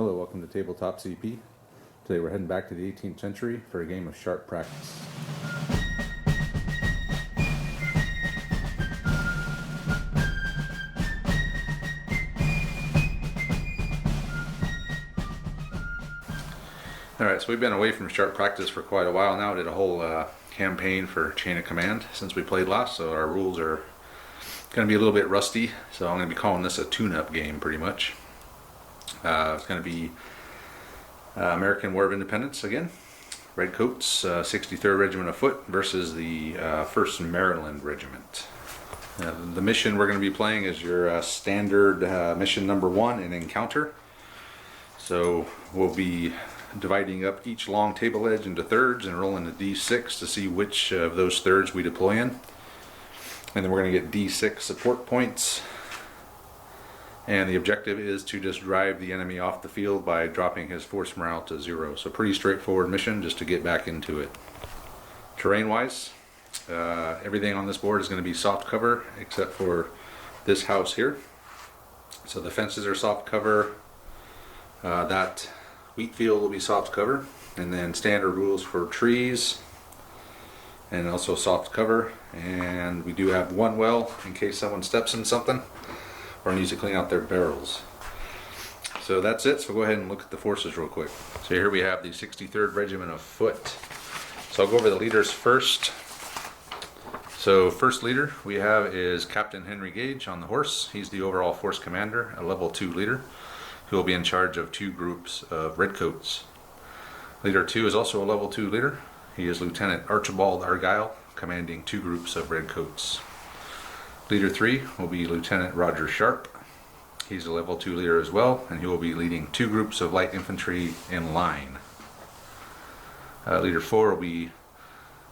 Hello, welcome to Tabletop CP. Today we're heading back to the 18th century for a game of sharp practice. Alright, so we've been away from sharp practice for quite a while now. Did a whole campaign for Chain of Command since we played last, so our rules are going to be a little bit rusty, so I'm going to be calling this a tune-up game pretty much. It's going to be American War of Independence again. Redcoats, 63rd Regiment of Foot versus the 1st Maryland Regiment. The mission we're going to be playing is your standard mission number 1 in Encounter. So we'll be dividing up each long table edge into thirds and rolling a d6 to see which of those thirds we deploy in. And then we're going to get d6 support points. And the objective is to just drive the enemy off the field by dropping his force morale to 0. So pretty straightforward mission just to get back into it. Terrain wise, everything on this board is going to be soft cover except for this house here. So the fences are soft cover, that wheat field will be soft cover, and then standard rules for trees and also soft cover. And we do have one well in case someone steps in something or needs to clean out their barrels. So that's it. So go ahead and look at the forces real quick. So here we have the 63rd Regiment of Foot. So I'll go over the leaders first. So first leader we have is Captain Henry Gage on the horse. He's the overall force commander, a level 2 leader, who will be in charge of 2 groups of redcoats. Leader 2 is also a level 2 leader. He is Lieutenant Archibald Argyle, commanding 2 groups of redcoats. Leader 3 will be Lieutenant Roger Sharp. He's a level 2 leader as well, and he will be leading 2 groups of light infantry in line. Leader 4 will be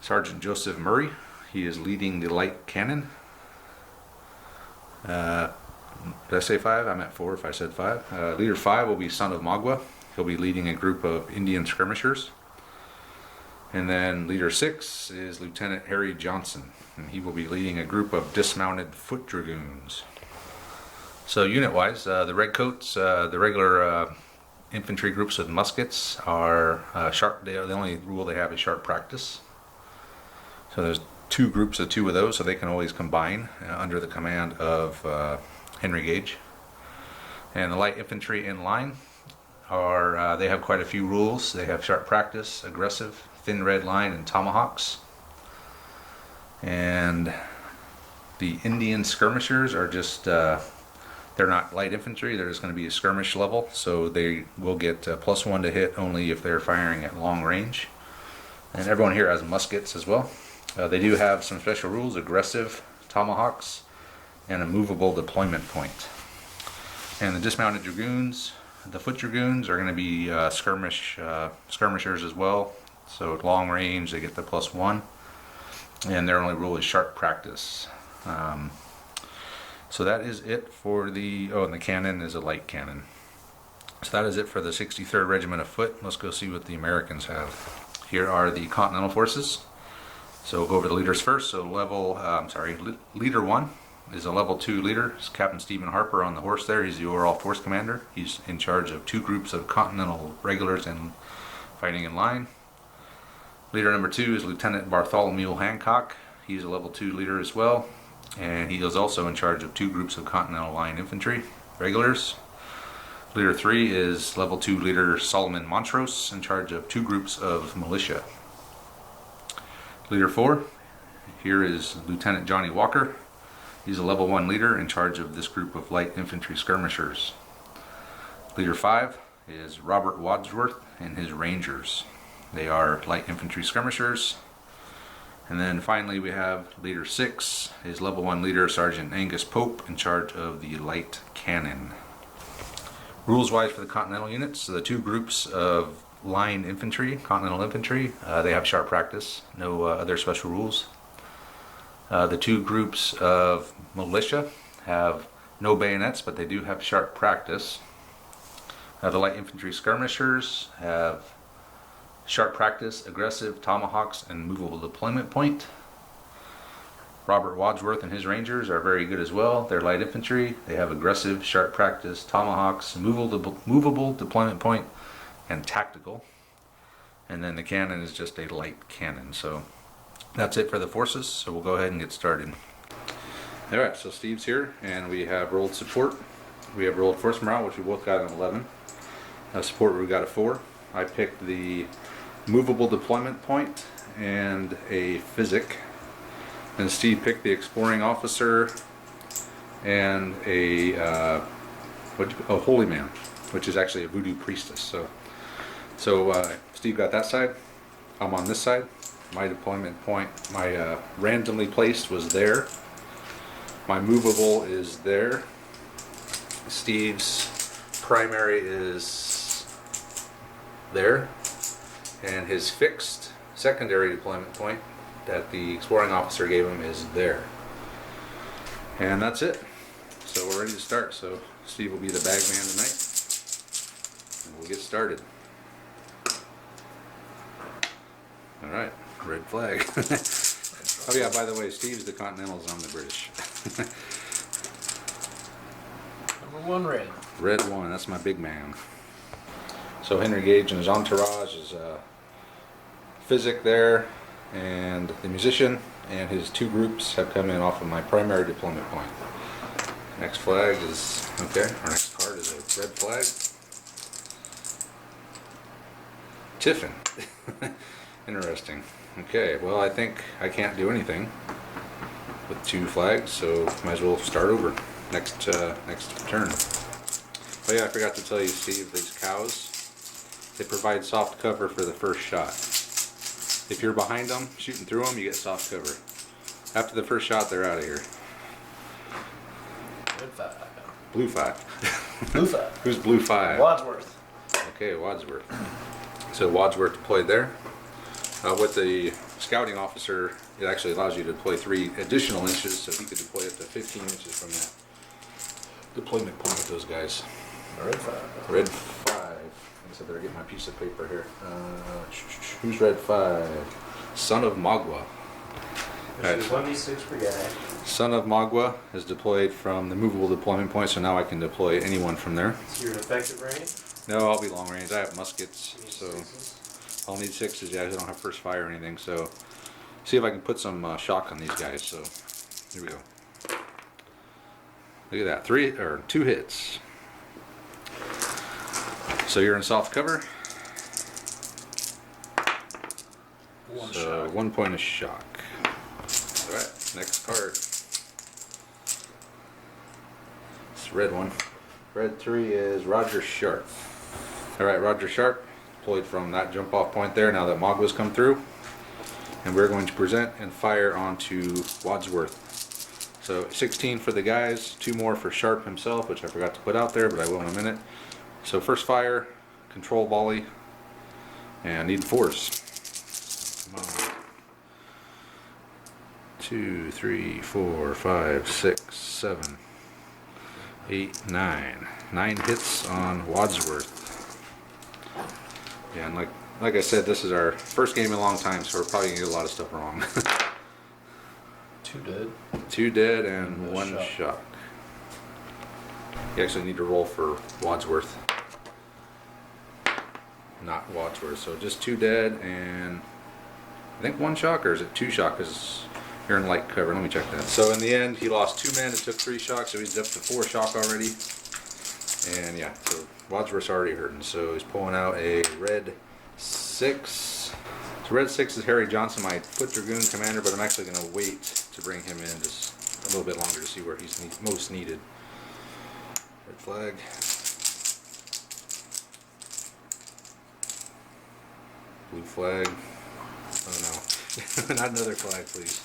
Sergeant Joseph Murray. He is leading the light cannon. Did I say 5? I meant 4 if I said 5. Leader 5 will be Son of Magua. He'll be leading a group of Indian skirmishers. And then Leader 6 is Lieutenant Harry Johnson, and he will be leading a group of dismounted foot dragoons. So unit-wise, the redcoats, the regular infantry groups with muskets are sharp. The only rule they have is sharp practice. So there's 2 groups of 2 of those, so they can always combine under the command of Henry Gage. And the light infantry in line are, they have quite a few rules. They have sharp practice, aggressive, thin red line, and tomahawks. And the Indian skirmishers are just, they're not light infantry, they're just going to be a skirmish level, so they will get +1 to hit only if they're firing at long range. And everyone here has muskets as well. They do have some special rules: aggressive, tomahawks, and a movable deployment point. And the dismounted dragoons, the foot dragoons, are going to be skirmishers as well. So at long range they get the +1, and their only rule is sharp practice. So that is it for the, and the cannon is a light cannon. So that is it for the 63rd Regiment of Foot. Let's go see what the Americans have. Here are the Continental forces. So we'll go over the leaders first. So leader 1 is a level 2 leader. It's Captain Stephen Harper on the horse there. He's the overall force commander. He's in charge of 2 groups of Continental regulars and fighting in line. Leader number 2 is Lieutenant Bartholomew Hancock. He's a level 2 leader as well, and he is also in charge of 2 groups of Continental Line infantry regulars. Leader 3 is level 2 leader Solomon Montrose, in charge of 2 groups of militia. Leader 4, here is Lieutenant Johnny Walker. He's a level 1 leader in charge of this group of light infantry skirmishers. Leader 5 is Robert Wadsworth and his Rangers. They are light infantry skirmishers. And then finally we have Leader 6, his level 1 leader Sergeant Angus Pope, in charge of the light cannon. Rules wise for the Continental units, so the 2 groups of line infantry, Continental infantry, they have sharp practice, no other special rules. The 2 groups of militia have no bayonets, but they do have sharp practice. The light infantry skirmishers have sharp practice, aggressive, tomahawks, and movable deployment point. Robert Wadsworth and his Rangers are very good as well. They're light infantry. They have aggressive, sharp practice, tomahawks, movable deployment point, and tactical. And then the cannon is just a light cannon. So that's it for the forces. So we'll go ahead and get started. Alright, so Steve's here, and we have rolled support. We have rolled force morale, which we both got an 11. Support, we got a 4. I picked the movable deployment point and a physic. And Steve picked the exploring officer and a holy man, which is actually a voodoo priestess. So Steve got that side. I'm on this side. My deployment point, my randomly placed was there. My movable is there. Steve's primary is there, and his fixed secondary deployment point that the exploring officer gave him is there. And that's it. So we're ready to start. So Steve will be the bag man tonight, and we'll get started. All right, red flag. Oh yeah, by the way, Steve's the Continentals, I'm the British. Number 1 red. Red 1, that's my big man. So Henry Gage and his entourage is physic there, and the musician and his 2 groups have come in off of my primary deployment point. Next flag is, okay, our next card is a red flag. Tiffin. Interesting. Okay, well I think I can't do anything with 2 flags, so might as well start over next turn. Oh yeah, I forgot to tell you, Steve, these cows, they provide soft cover for the first shot. If you're behind them, shooting through them, you get soft cover. After the first shot, they're out of here. Red 5. Blue 5. Blue 5. Who's blue 5? Wadsworth. Okay, Wadsworth. So Wadsworth deployed there. With the scouting officer, it actually allows you to deploy 3 additional inches, so he could deploy up to 15 inches from that deployment point with those guys. Red 5. Red 5. I guess I better get my piece of paper here. Who's red 5? Son of Magua. This is 1d6 per guy. Son of Magua is deployed from the movable deployment point, so now I can deploy anyone from there. So you're an effective range? No, I'll be long range. I have muskets, so I'll need 6s. Yeah, I don't have first fire or anything, so see if I can put some shock on these guys. So here we go. Look at that, 2 hits. So you're in soft cover. 1 So shot. 1 point of shock. All right, next card. It's red 1. Red 3 is Roger Sharp. All right, Roger Sharp deployed from that jump off point there. Now that Magwa's come through, and we're going to present and fire onto Wadsworth. So 16 for the guys, 2 more for Sharp himself, which I forgot to put out there, but I will in a minute. So first fire, control volley, and I need 4s. Come on. 2, 3, 4, 5, 6, 7, 8, 9. 9 hits on Wadsworth. Yeah, and like I said, this is our first game in a long time, so we're probably gonna get a lot of stuff wrong. 2 dead. 2 dead and No 1 shock. shock. You actually need to roll for Wadsworth, not Wadsworth. So just 2 dead and I think 1 shock, or is it 2 shock? Because you're in light cover. Let me check that. So in the end, he lost 2 men and took 3 shocks, so he's up to 4 shock already. And yeah, so Wadsworth's already hurting. So he's pulling out a red 6. So red 6 is Harry Johnson, my foot dragoon commander, but I'm actually going to wait to bring him in just a little bit longer to see where he's most needed. Red flag. Blue flag. Oh no. Not another flag, please.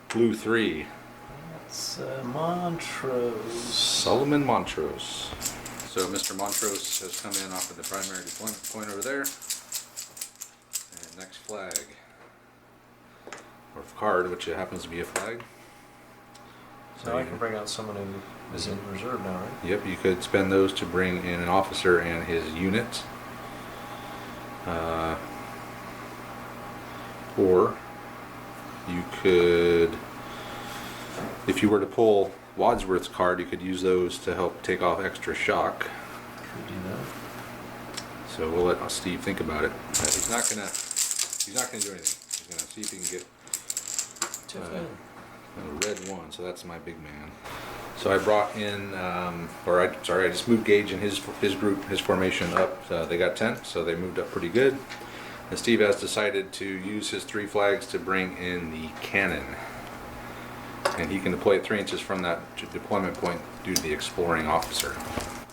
Blue 3. That's Montrose. Solomon Montrose. So Mr. Montrose has come in off of the primary deployment point over there. And next flag. Or card, which happens to be a flag. So I can bring out someone who is in reserve now, right? Yep, you could spend those to bring in an officer and his unit. Or you could, if you were to pull Wadsworth's card, you could use those to help take off extra shock. Could do that. So we'll let Steve think about it. He's not gonna do anything. He's gonna see if he can get a red one. So that's my big man. So I brought in, I just moved Gage and his group, his formation up. They got 10, so they moved up pretty good. And Steve has decided to use his 3 flags to bring in the cannon. And he can deploy it 3 inches from that deployment point due to the exploring officer.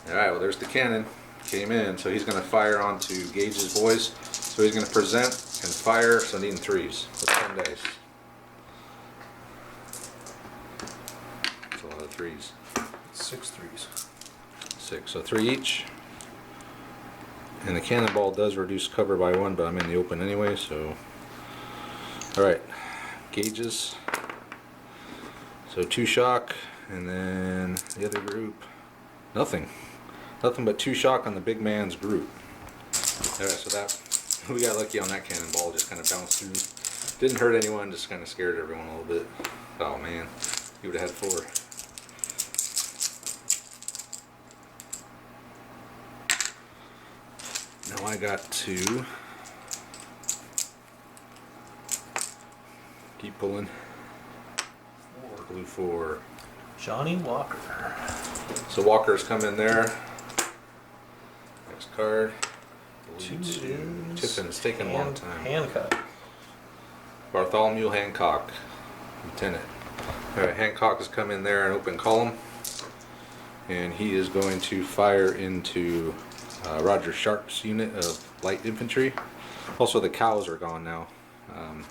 Alright, well there's the cannon. Came in, so he's going to fire onto Gage's boys. So he's going to present and fire, so needing 3s with 10 dice. That's a lot of 3s. 6 3s. 6, so 3 each. And the cannonball does reduce cover by 1, but I'm in the open anyway, so. Alright, Gages. So 2 shock, and then the other group, nothing. Nothing but 2 shock on the big man's group. Alright, so that, we got lucky on that cannonball, just kind of bounced through. Didn't hurt anyone, just kind of scared everyone a little bit. Oh man, he would have had 4. Now I got to keep pulling. Blue 4. Johnny Walker. So Walker's come in there. Next card. Two Blue 2. is Tiffin's taking a long time. Hancock. Bartholomew Hancock, Lieutenant. Alright, Hancock has come in there and open column. And he is going to fire into Roger Sharp's unit of light infantry. Also, the cows are gone now.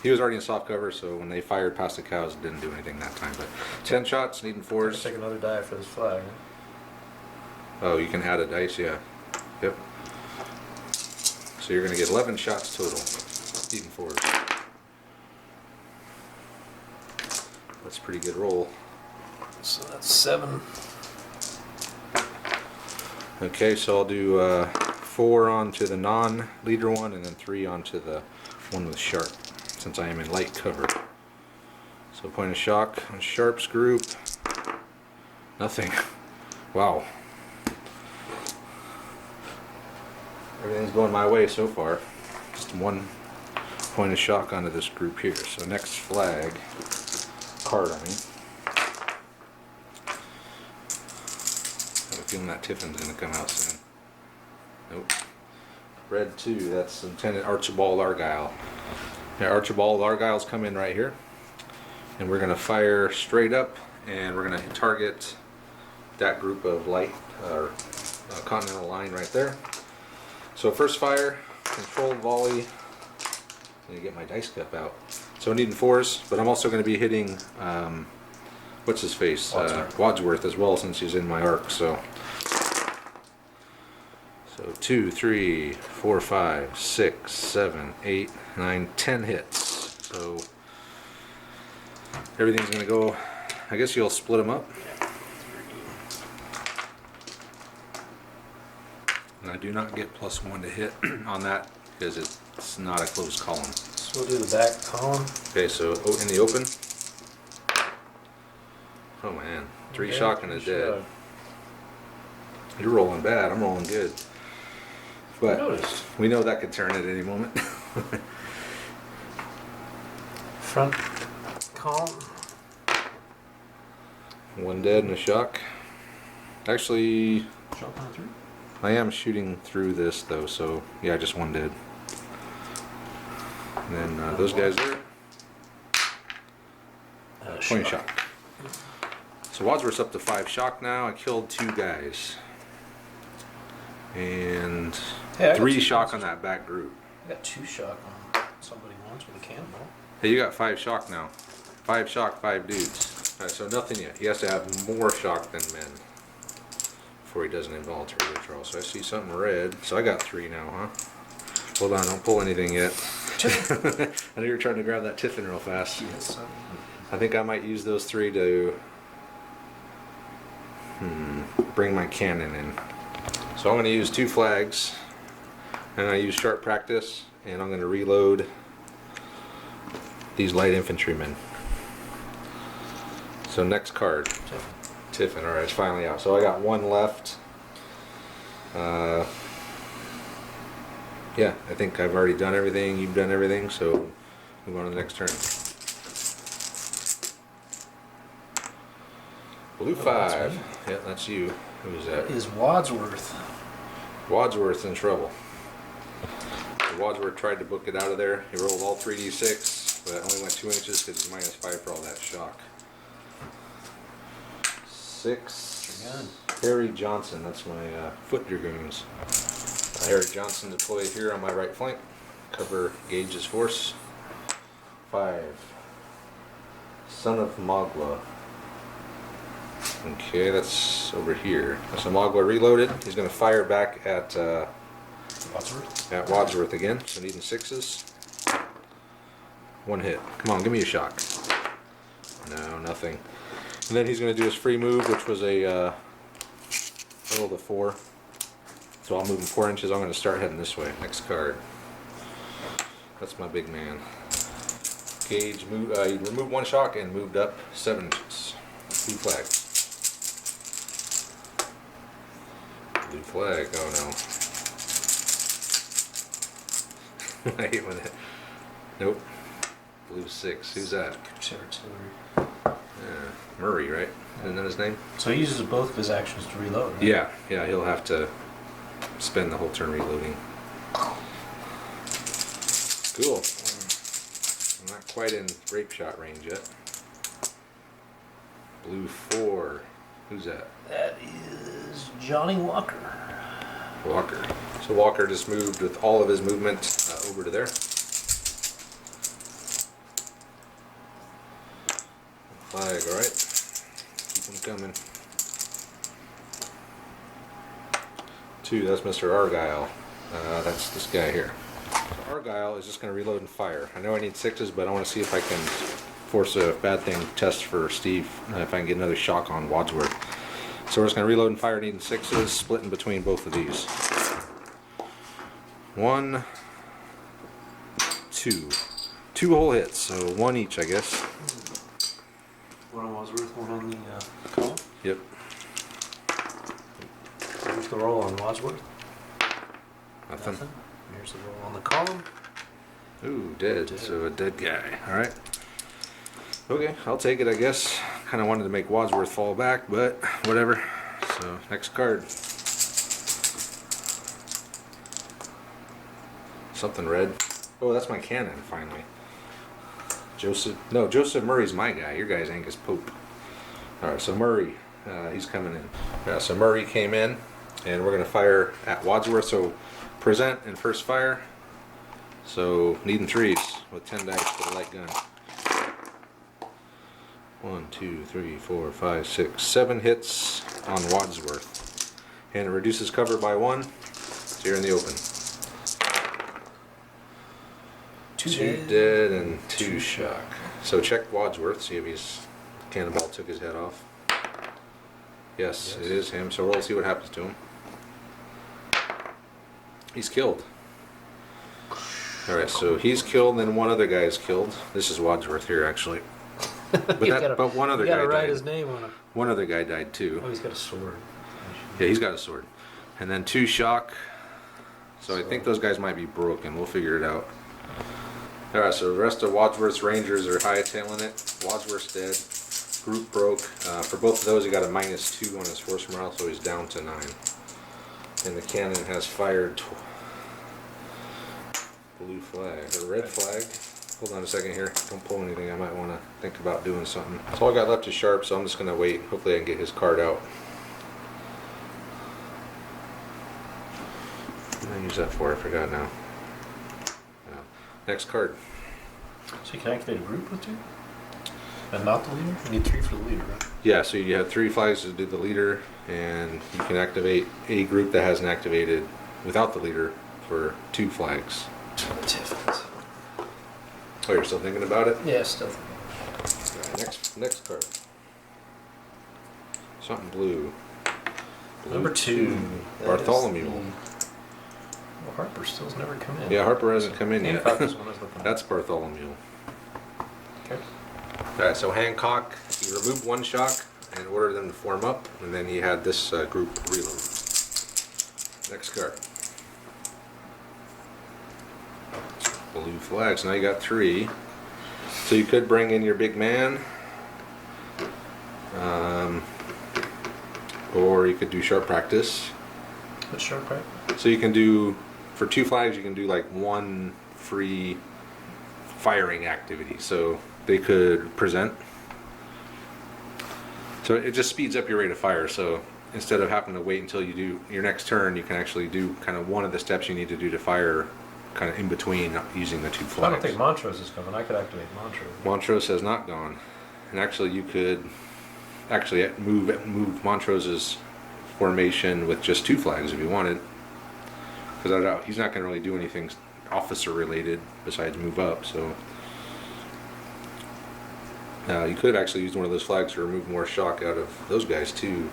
He was already in soft cover, so when they fired past the cows, it didn't do anything that time. But 10 shots, needing 4s. Take another die for this flag. Oh, you can add a dice, yeah. Yep. So you're going to get 11 shots total, needing 4s. That's a pretty good roll. So that's 7. Okay, so I'll do 4 onto the non-leader one, and then 3 onto the one with Sharp, since I am in light cover. So point of shock on Sharp's group. Nothing. Wow. Everything's going my way so far. Just 1 point of shock onto this group here. So next flag, card I mean. I have a feeling that Tiffin's going to come out soon. Nope. Red 2, that's Lieutenant Archibald Argyle. Yeah, Archibald Argyle's come in right here. And we're going to fire straight up, and we're going to target that group of light, Continental line right there. So first fire, controlled volley. Let me get my dice cup out. So needing 4s, but I'm also going to be hitting, what's his face? Wadsworth as well, since he's in my arc, so. So 2, 3, 4, 5, 6, 7, 8, 9, 10 hits. So everything's going to go, I guess you'll split them up. And I do not get +1 to hit on that because it's not a closed column. So we'll do the back column. Okay, so in the open. Oh man, 3 shock and a dead. You're rolling bad, I'm rolling good. But we know that could turn at any moment. Front column. 1 dead and a shock. Actually, Shock on 3. I am shooting through this though, so yeah, just 1 dead. And then those guys there. Point shock. So Wadsworth's up to 5 shock now. I killed 2 guys. And Hey, 3 shock on that back group. I got 2 shock on somebody once with a cannonball. Hey, you got 5 shock now. 5 shock, 5 dudes. Alright, so nothing yet. He has to have more shock than men before he does an involuntary withdrawal. So I see something red. So I got 3 now, huh? Hold on, don't pull anything yet. I know you're trying to grab that Tiffin real fast. Yes. I think I might use those 3 to bring my cannon in. So I'm going to use 2 flags, and I use sharp practice, and I'm going to reload these light infantrymen. So next card. Tiffin. Alright, it's finally out. So I got one left. Yeah, I think I've already done everything. You've done everything. So move on to the next turn. Blue 5. Yeah, that's you. Who's that? Is Wadsworth. Wadsworth's in trouble. So Wadsworth tried to book it out of there. He rolled all 3d6, but only went 2 inches because he's -5 for all that shock. 6. Again. Harry Johnson. That's my foot dragoons. Harry Johnson deployed here on my right flank. Cover Gage's force. 5. Son of Magua. Okay, that's over here. So Magua reloaded. He's going to fire back at Wadsworth again. So needing 6s. 1 hit. Come on, give me a shock. No, nothing. And then he's going to do his free move, which was a roll to 4. So I'll move him 4 inches. I'm going to start heading this way. Next card. That's my big man. Gage move. He removed 1 shock and moved up 7 inches. Blue flag. Blue flag. Oh no. I hate when that. Nope. Blue 6. Who's that? Yeah, Murray, right? Isn't that his name? So he uses both of his actions to reload, right? Yeah, he'll have to spend the whole turn reloading. Cool. I'm not quite in rape shot range yet. Blue 4. Who's that? That is Johnny Walker. Walker. So Walker just moved with all of his movement over to there. Flag, alright. Keep them coming. 2, that's Mr. Argyle. That's this guy here. So Argyle is just going to reload and fire. I know I need 6s, but I want to see if I can force a bad thing test for Steve, if I can get another shock on Wadsworth. So we're just going to reload and fire, needing 6s, splitting between both of these. 1, 2. 2 whole hits, so 1 each, I guess. One on Wadsworth, one on the column. Yep. Here's the roll on Wadsworth. Nothing. Here's the roll on the column. Ooh, dead. So a dead guy. Alright. Okay, I'll take it, I guess. Kind of wanted to make Wadsworth fall back, but whatever. So, next card. Something red. Oh, that's my cannon, finally. Joseph Murray's my guy. Your guy's Angus Pope. Alright, so Murray, he's coming in. Yeah, so Murray came in, and we're going to fire at Wadsworth. So, present and first fire. So, needing 3s with 10 dice for the light gun. 1, 2, 3, 4, 5, 6, 7 hits on Wadsworth. And it reduces cover by 1. So you're in the open. 2 dead and 2 shock. So check Wadsworth, see if his cannonball took his head off. Yes, it is him. So we'll see what happens to him. He's killed. Alright, so he's killed, and 1 other guy is killed. This is Wadsworth here, actually. But one other guy died. Write his name on it. 1 other guy died too. Oh, he's got a sword. Yeah, he's got a sword. And then 2 shock. So I think those guys might be broken. We'll figure it out. Alright, so the rest of Wadsworth's Rangers are hightailing it. Wadsworth's dead. Group broke. For both of those, he got a -2 on his force morale, so he's down to 9. And the cannon has fired blue flag, or red flag. Hold on a second here. Don't pull anything. I might want to think about doing something. So all I got left is sharp, so I'm just going to wait. Hopefully I can get his card out. What did I use that for? I forgot now. Next card. So you can activate a group with 2? And not the leader? You need 3 for the leader, right? Yeah, so you have 3 flags to do the leader, and you can activate a group that hasn't activated without the leader for 2 flags. Oh, you're still thinking about it? Yeah, still thinking. Right, next card. Something blue. Number 2. Bartholomew. Well, Harper still's never come in. Yeah, Harper hasn't come in yet. That's one I was looking at. That's Bartholomew. Alright, so Hancock, he removed one shock and ordered them to form up, and then he had this group reload. Next card. Blue flags. Now you got 3. So you could bring in your big man. Or you could do sharp practice. What's sharp practice? So you can do, for 2 flags, you can do like 1 free firing activity. So they could present. So it just speeds up your rate of fire. So instead of having to wait until you do your next turn, you can actually do kind of one of the steps you need to do to fire kind of in between using the 2 flags. I don't think Montrose is coming. I could activate Montrose. Montrose has not gone. And actually you could actually move Montrose's formation with just 2 flags if you wanted. Because he's not going to really do anything officer related besides move up. So you could have actually used one of those flags to remove more shock out of those guys too,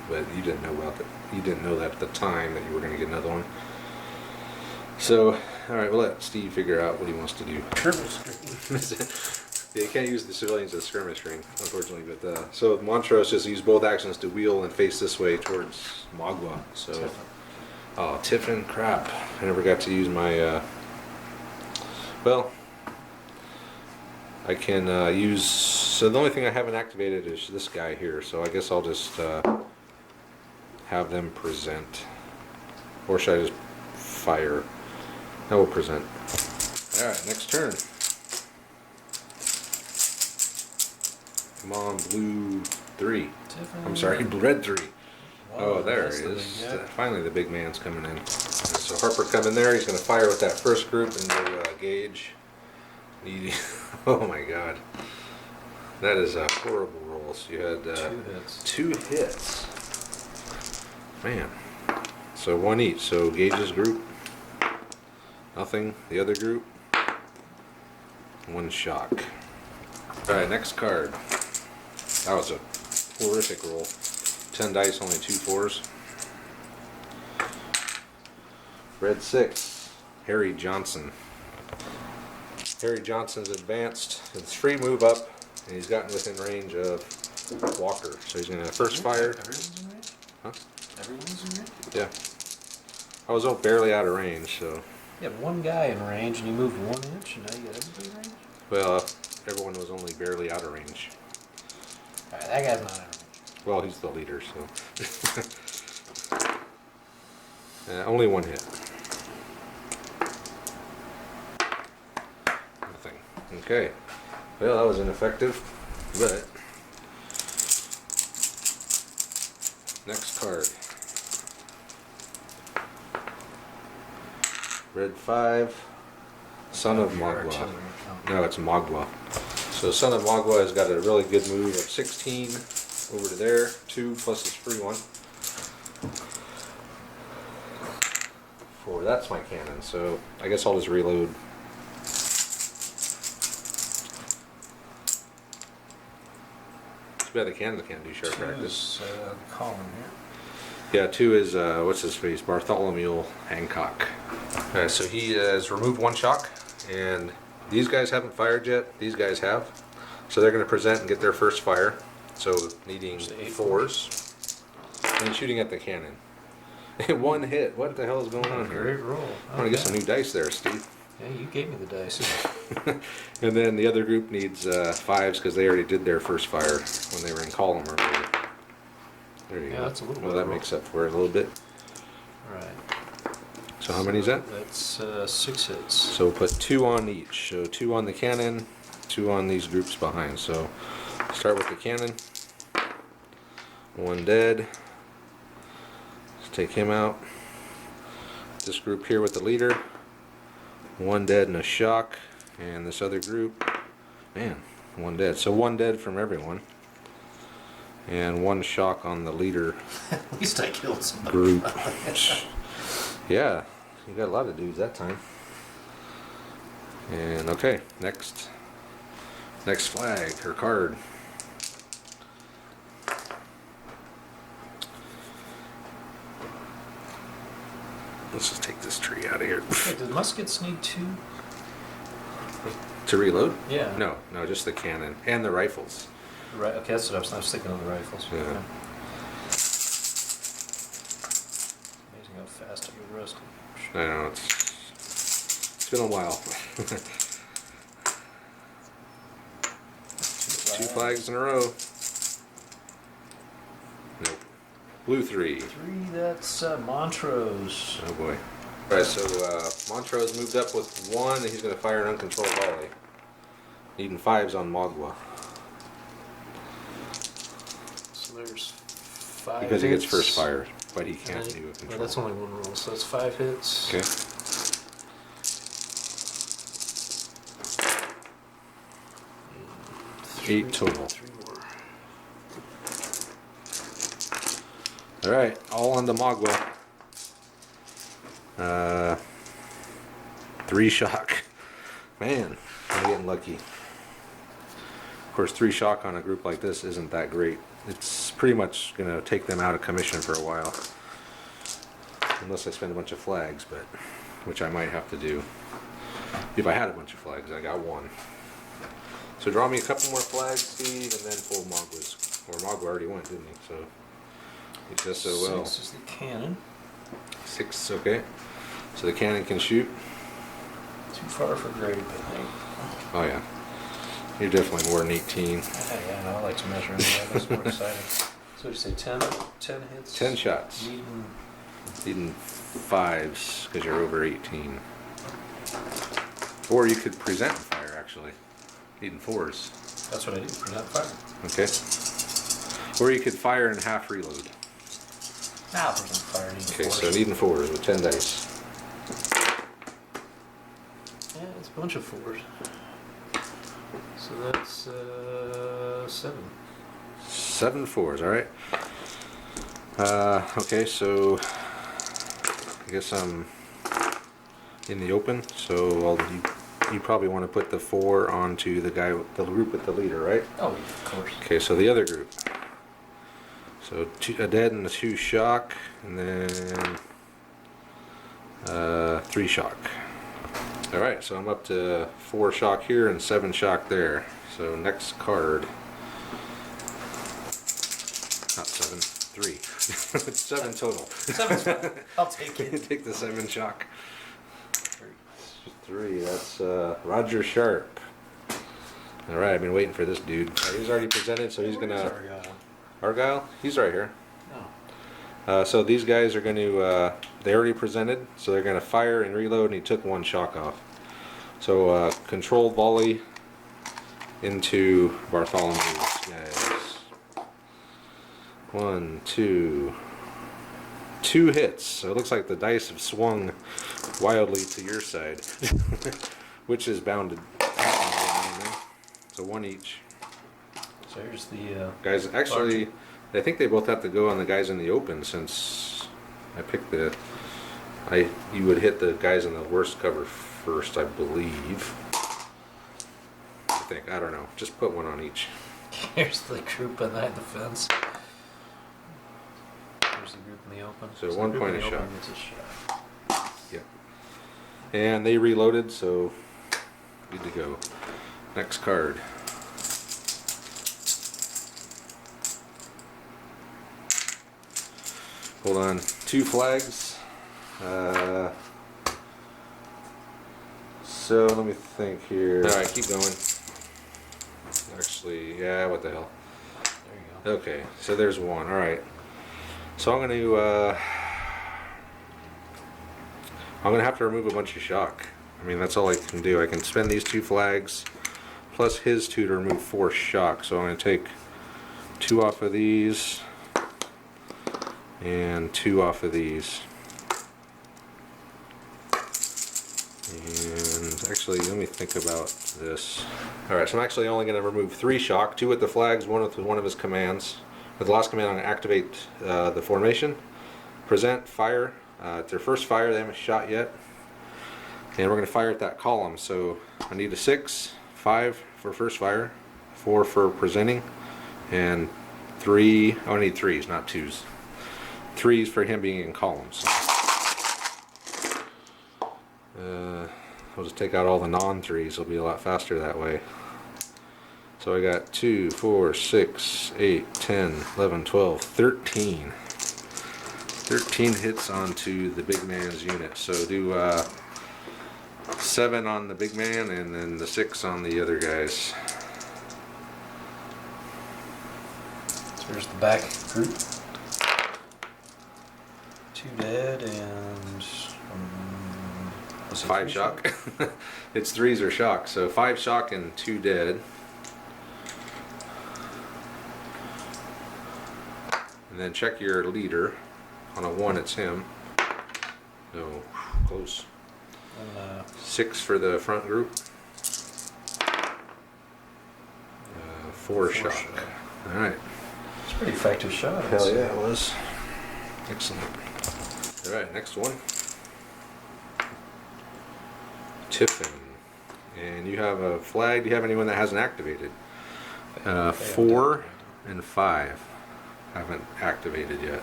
but you didn't know about that. You didn't know that at the time that you were going to get another one. So, all right, we'll let Steve figure out what he wants to do. Skirmish screen. Yeah, you can't use the civilians as skirmish screen, unfortunately. But so Montrose just used both actions to wheel and face this way towards Magua. So, Tiffin. Oh, Tiffin, crap! I never got to use my. Well, I can use. So the only thing I haven't activated is this guy here. So I guess I'll just have them present, or should I just fire? I will present. All right, next turn. Come on, blue 3. Tiffin. I'm sorry, red 3. Wow, Oh, there that's he the is. big guy. Finally, the big man's coming in. So Harper coming there. He's going to fire with that first group and go gauge. Oh my God, that is a horrible roll. So you had 2 hits. 2 hits. Man. So 1 each. So Gage's group, nothing. The other group, 1 shock. All right, next card. That was a horrific roll. 10 dice, only 2 4s. Red 6, Harry Johnson. Harry Johnson's advanced. It's free move up, and he's gotten within range of Walker. So he's going to first fire. Everyone's in range? Huh? Everyone's in range? Yeah. I was barely out of range, so. You had 1 guy in range, and you moved 1 inch, and now you got everybody in range? Well, everyone was only barely out of range. Alright, that guy's not in range. Well, he's the leader, so. Only 1 hit. Nothing. Okay. Well, that was ineffective, but. Next card. Red 5. Son of Magua. No, it's Magua. So Son of Magua has got a really good move of 16 over to there. 2 plus his free 1. 4. That's my cannon. So I guess I'll just reload. Too bad the cannons can't do sharp practice. Colin here. Yeah, 2 is, what's his face? Bartholomew Hancock. Alright, so he has removed 1 shock, and these guys haven't fired yet. These guys have. So they're going to present and get their first fire. So needing 4s. And he's shooting at the cannon. 1 hit. What the hell is going on here? Great roll. I want to get some new dice there, Steve. Yeah, you gave me the dice. And then the other group needs 5s because they already did their first fire when they were in column earlier. There you Yeah, go. that's a little well, bit that roll. makes up for it a little bit. Right. So how many is that? That's 6 hits. So we'll put 2 on each. So 2 on the cannon, 2 on these groups behind. So start with the cannon. 1 dead. Let's take him out. This group here with the leader. 1 dead and a shock. And this other group, man, 1 dead. So 1 dead from everyone. And 1 shock on the leader At least I killed somebody. group. Yeah, you got a lot of dudes that time. And okay, next flag or card. Let's just take this tree out of here. Wait, did muskets need 2? To reload? Yeah. No, just the cannon and the rifles. Right. Okay, that's what I was thinking of the rifles. Yeah. Okay. Amazing how fast I get rusty. I know, it's been a while. Two flags in a row. Nope. Blue 3. 3, that's Montrose. Oh boy. Alright, so Montrose moved up with 1 and he's going to fire an uncontrolled volley. Needing 5s on Magua. So there's 5 Because he gets hits. first fire, but he can't And do a well, control. that's only 1 roll, so that's 5 hits. Okay. Three- 8 total. 3 more. Alright, all on the Magua. 3 shock. Man, I'm getting lucky. Of course, 3 shock on a group like this isn't that great. It's pretty much going to take them out of commission for a while. Unless I spend a bunch of flags, but which I might have to do. If I had a bunch of flags, I got 1. So draw me a couple more flags, Steve, and then full Maguas. Or Magua already went, didn't he? So he does so well. 6 is the cannon. 6, okay. So the cannon can shoot. Too far for grape, I think. Oh yeah. You're definitely more than 18. Yeah, no, I like to measure that. That's more exciting. So you say 10 hits? 10 shots. Needing Needing 5s because you're over 18. Or you could present and fire actually. Needing 4s. That's what I do, present fire. Okay. Or you could fire and half reload. Now present fire needing Okay, 4s. so needing 4s with 10 dice. Yeah, it's a bunch of 4s. So that's 7. 7 4s, alright. Okay, so I guess I'm in the open, so you probably want to put the 4 onto the guy, the group with the leader, right? Oh, of course. Okay, so the other group. So a dead and a 2 shock, and then 3 shock. Alright, so I'm up to 4 shock here and 7 shock there. So next card. Not 7, 3. It's 7 total. 7's fine. I'll take it. Take the 7 shock. 3, that's Roger Sharp. Alright, I've been waiting for this dude. He's already presented, so he's gonna... Argyle? He's right here. Oh. So these guys are going to, they already presented, so they're going to fire and reload, and he took 1 shock off. So controlled volley into Bartholomew's guys. 1, 2, 2 hits. So it looks like the dice have swung wildly to your side, which is bounded. So 1 each. So here's the Guys, actually, I think they both have to go on the guys in the open since I picked the... You would hit the guys in the worst cover first, I believe. I think. I don't know. Just put 1 on each. here's the group behind the fence. Here's the group in the open. So the 1 group point in a the open shot. gets a shot. Yep. And they reloaded, so good to go. Next card. Hold on. 2 flags. So let me think here. Alright, keep going. Actually, yeah, what the hell. There you go. Okay, so there's 1. Alright. So I'm gonna have to remove a bunch of shock. I mean, that's all I can do. I can spend these 2 flags plus his 2 to remove 4 shock. So I'm gonna take 2 off of these and 2 off of these. And actually, let me think about this. Alright, so I'm actually only going to remove 3 shock, 2 with the flags, 1 with one of his commands. With the last command, I'm going to activate the formation, present, fire. It's their first fire, they haven't shot yet. And we're going to fire at that column. So I need a 6, 5 for first fire, 4 for presenting, and 3, oh, I need 3s, not 2s. 3s for him being in columns. I'll just take out all the non-threes. It'll be a lot faster that way. So I got 2, 4, 6, 8, 10, 11, 12, 13. 13 hits onto the big man's unit. So do 7 on the big man and then the 6 on the other guys. So there's the back group. 2 dead and was it 5 3 shock. It's 3s or shock. So 5 shock and 2 dead. And then check your leader. On a 1, it's him. No, close. And, 6 for the front group. 4 shock. All right. It's a pretty effective shot. Hell yeah, it was. Excellent. All right, next one. Tiffin. And you have a flag. Do you have anyone that hasn't activated? 4 and 5 haven't activated yet.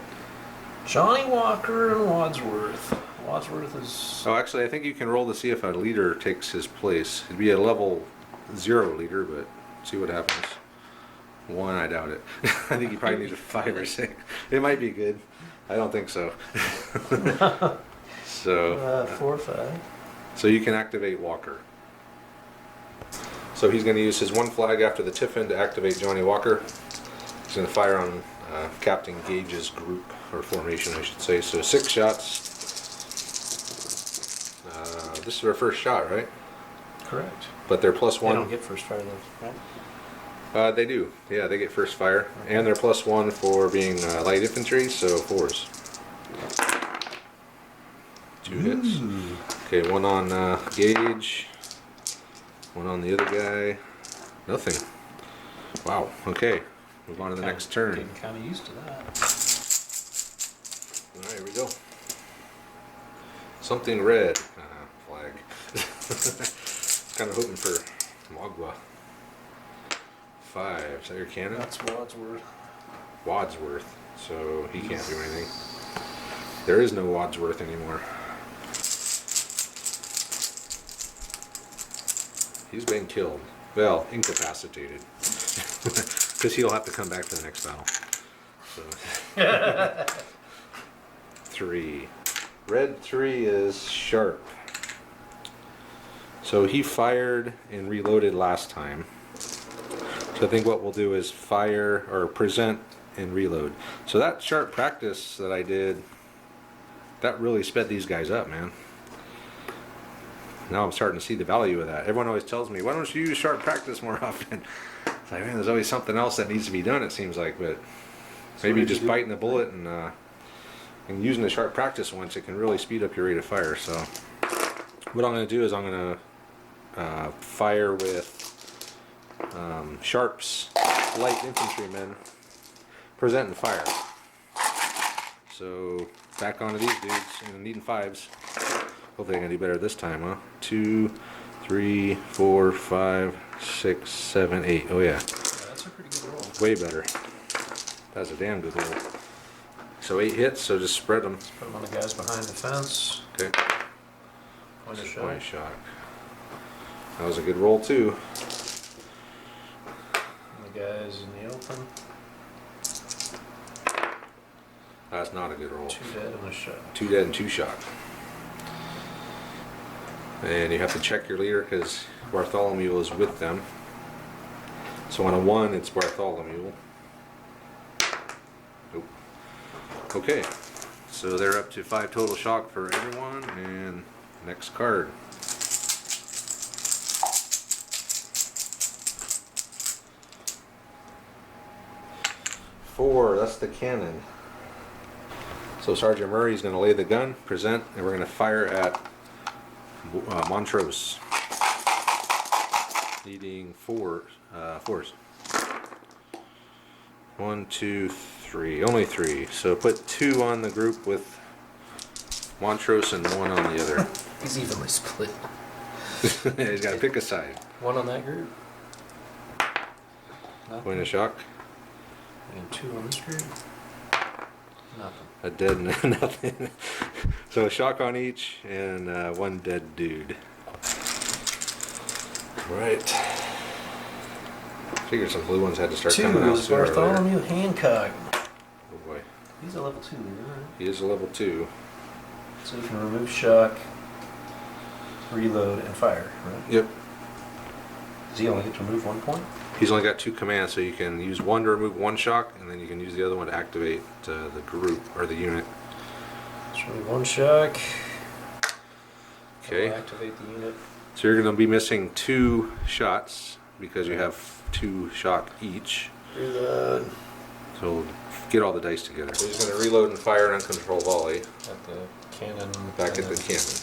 Johnny Walker and Wadsworth. Wadsworth is... Oh, actually, I think you can roll to see if a leader takes his place. It'd be a level 0 leader, but see what happens. 1, I doubt it. I think you probably need a 5 or 6. It might be good. I don't think so. So 4 or 5. So you can activate Walker. So he's going to use his 1 flag after the Tiffin to activate Johnny Walker. He's going to fire on Captain Gage's group, or formation I should say. So 6 shots. This is their first shot, right? Correct. But they're +1. They don't get first fire though, right? They do. Yeah, they get first fire. Okay. And they're +1 for being light infantry, so 4s. 2 hits. Okay, 1 on Gage. 1 on the other guy. Nothing. Wow. Okay. Move on to the next turn. Getting kind of used to that. Alright, here we go. Something red. Flag. Kind of hoping for Magua. 5. Is that your cannon? That's Wadsworth. Wadsworth. So he can't do anything. There is no Wadsworth anymore. He's been killed. Well, incapacitated. Because he'll have to come back for the next battle. So. 3. Red 3 is sharp. So he fired and reloaded last time. So I think what we'll do is fire or present and reload. So that sharp practice that I did, that really sped these guys up, man. Now I'm starting to see the value of that. Everyone always tells me, why don't you use sharp practice more often? It's like, man, there's always something else that needs to be done, it seems like, but maybe just biting the bullet and using the sharp practice once, it can really speed up your rate of fire. So what I'm going to do is I'm going to fire with Sharp's light infantrymen, present and fire. So back onto these dudes, and needing 5s. Hopefully I'm going to do better this time, huh? 2, 3, 4, 5, 6, 7, 8. Oh yeah. That's a pretty good roll. Way better. That's a damn good roll. So 8 hits, so just spread them. Put them on the guys behind the fence. Okay. Point a shot. Point shot. That was a good roll too. And the guys in the open. That's not a good roll. 2 dead and a shot. 2 dead and 2 shot. And you have to check your leader because Bartholomew is with them. So on a 1, it's Bartholomew. Nope. Okay, so they're up to 5 total shock for everyone. And next card. 4, that's the cannon. So Sergeant Murray's going to lay the gun, present, and we're going to fire at Montrose. Needing 4s. 1, 2, 3. Only 3. So put 2 on the group with Montrose and 1 on the other. He's evenly split. He's got to pick a side. 1 on that group. Nothing. Point of shock. And 2 on this group. Nothing. A dead and nothing. So a shock on each and 1 dead dude. Right. Figured some blue ones had to start 2 coming out is sooner or later. Bartholomew Hancock. Oh boy. He's a level 2 leader, right? He is a level 2. So you can remove shock, reload, and fire, right? Yep. Does he only get to remove 1 point? He's only got 2 commands, so you can use one to remove 1 shock, and then you can use the other one to activate the group or the unit. Let's remove 1 shock. Okay. We'll activate the unit. So you're going to be missing 2 shots because you have 2 shock each. Reload. So get all the dice together. So he's going to reload and fire an uncontrolled volley At the cannon. back at the cannon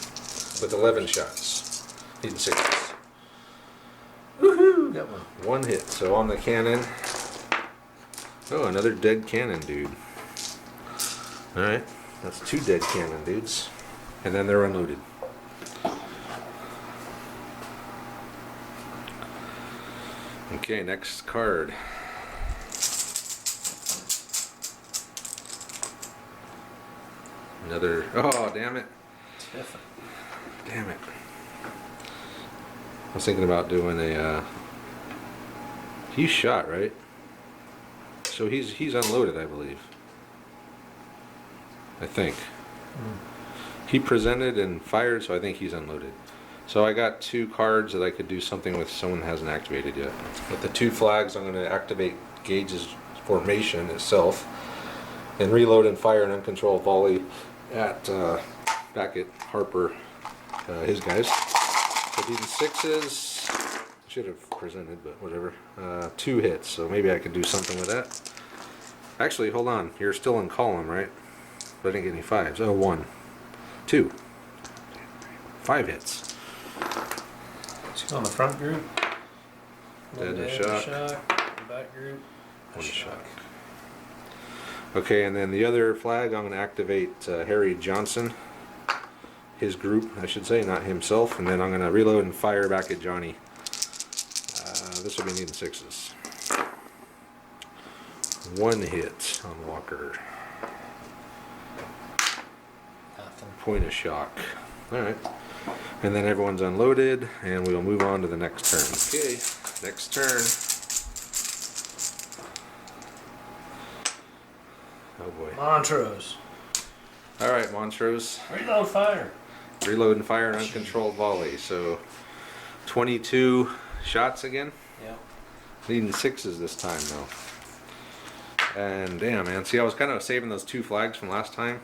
with 11 shots. Needing 6s. Woohoo! Got one. 1 hit. So on the cannon. Oh, another dead cannon dude. Alright. That's 2 dead cannon dudes. And then they're unloaded. Okay, next card. Another. Oh, damn it. Tiffany. Damn it. I was thinking about doing a. He's shot, right? So he's unloaded, I believe. I think. He presented and fired, so I think he's unloaded. So I got 2 cards that I could do something with someone hasn't activated yet. With the 2 flags, I'm going to activate Gage's formation itself and reload and fire an uncontrolled volley at back at Harper, his guys. So these 6s. Should have presented, but whatever. 2 hits, so maybe I could do something with that. Actually, hold on. You're still in column, right? But I didn't get any 5s. Oh, 1, 2, 5 hits. 2 on the front group. Dead and shock. shock. The back group. 1 shock. Okay, and then the other flag, I'm going to activate Harry Johnson. His group, I should say, not himself. And then I'm going to reload and fire back at Johnny. This will be needing 6s. 1 hit on Walker. Nothing. Point of shock. Alright. And then everyone's unloaded, and we'll move on to the next turn. Okay, next turn. Oh boy. Montrose. Alright, Montrose. Reload fire. Reload and fire an uncontrolled volley. So 22 shots again. Yeah. Needing 6s this time though. And damn, man. See, I was kind of saving those 2 flags from last time.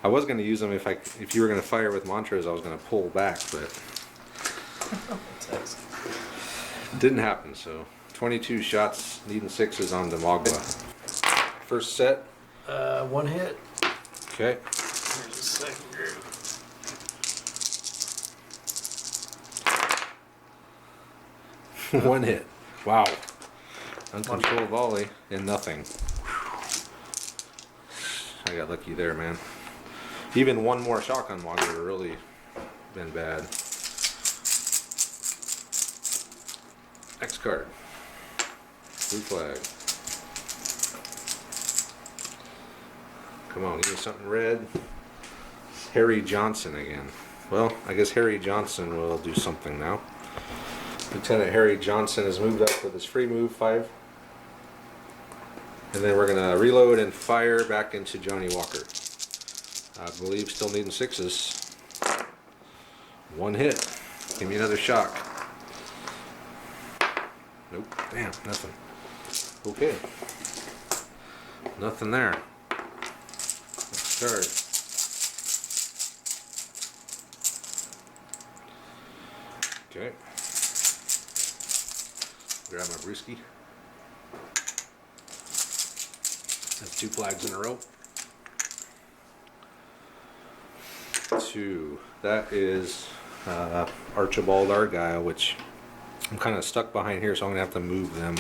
I was going to use them if you were going to fire with Montrose. I was going to pull back, but it didn't happen. So 22 shots, needing 6s on Demagua. First set. 1 hit. Okay. Here's the second group. One hit. Wow. Uncontrolled volley and nothing. I got lucky there, man. Even 1 more shock on Walker would have really been bad. Next card. Blue flag. Come on, give me something red. Harry Johnson again. Well, I guess Harry Johnson will do something now. Lieutenant Harry Johnson has moved up with his free move 5. And then we're going to reload and fire back into Johnny Walker. I believe still needing 6s. 1 hit. Give me another shock. Nope. Damn, nothing. Okay. Nothing there. Next card. Okay. Grab my brewski. That's 2 flags in a row. 2. That is Archibald Argyle, which I'm kind of stuck behind here, so I'm going to have to move them.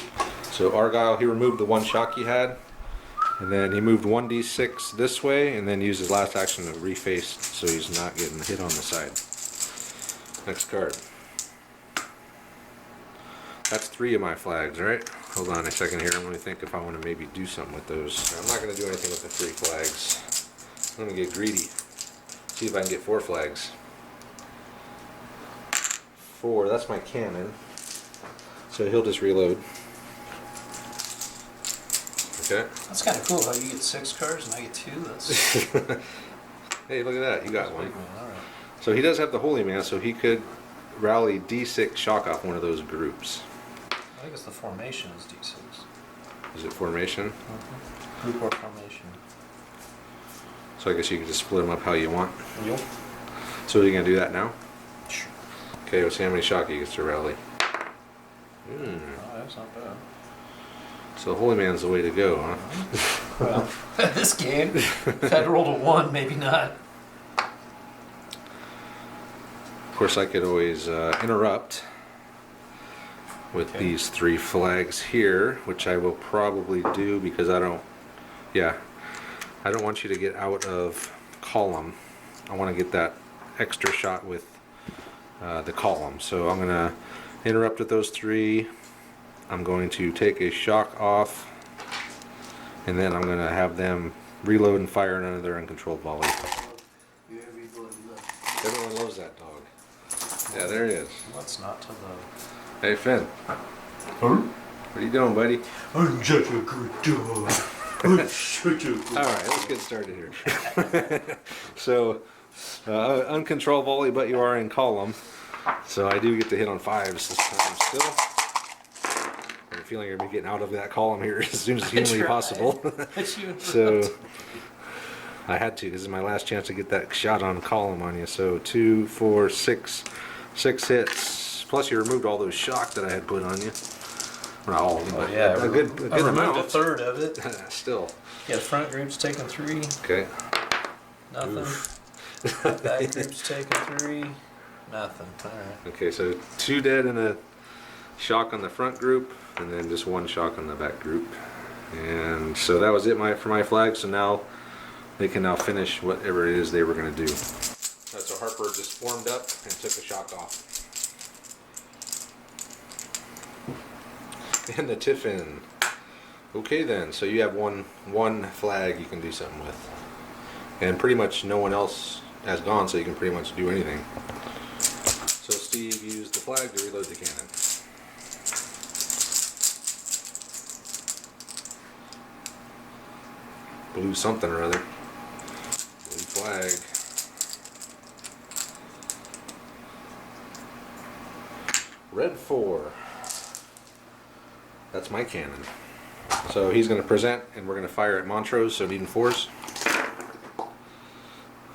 So Argyle, he removed the 1 shock he had, and then he moved 1d6 this way, and then used his last action to reface so he's not getting hit on the side. Next card. That's 3 of my flags, right? Hold on a second here. I'm going to think if I want to maybe do something with those. I'm not going to do anything with the 3 flags. I'm going to get greedy. See if I can get 4 flags. 4, that's my cannon. So he'll just reload. Okay. That's kind of cool how you get 6 cards and I get 2. That's Hey, look at that. You got one. big, man. All right. So he does have the Holy Man, so he could rally D6 shock off one of those groups. I think it's the formation is D6. Is it formation? Group or formation. So I guess you can just split them up how you want. Yep. So are you going to do that now? Sure. Okay, let's see how many shock he gets to rally. Oh, that's not bad. So Holy Man's the way to go, huh? Well, this game, if I'd rolled a 1, maybe not. Of course, I could always interrupt with Okay. these 3 flags here, which I will probably do because I don't want you to get out of column. I want to get that extra shot with the column. So I'm going to interrupt with those 3. I'm going to take a shock off, and then I'm going to have them reload and fire another uncontrolled volley. Everyone loves that dog. Yeah, there it is. What's not to love? Hey, Finn. What are you doing, buddy? I'm such a good dog. I'm such a good All right, let's get started here. So, uncontrolled volley, but you are in column. So I do get to hit on 5s this time still. I have a feeling you're going to be getting out of that column here as soon as humanly possible. So I had to. This is my last chance to get that shot on column on you. So 2, 4, 6 hits. Plus you removed all those shock that I had put on you. Not all of them, but yeah, a good I removed amount. a third of it. Still. Yeah, front group's taking 3. Okay. Nothing. Back group's taking 3. Nothing. All right. Okay, so 2 dead and a shock on the front group, and then just 1 shock on the back group. And so that was it for my flag. So now they can now finish whatever it is they were going to do. So Harper just formed up and took a shock off. And the Tiffin. Okay then, so you have one flag you can do something with. And pretty much no one else has gone, so you can pretty much do anything. So Steve used the flag to reload the cannon. Blue something or other. Blue flag. Red 4. That's my cannon. So he's going to present, and we're going to fire at Montrose, so needing 4s.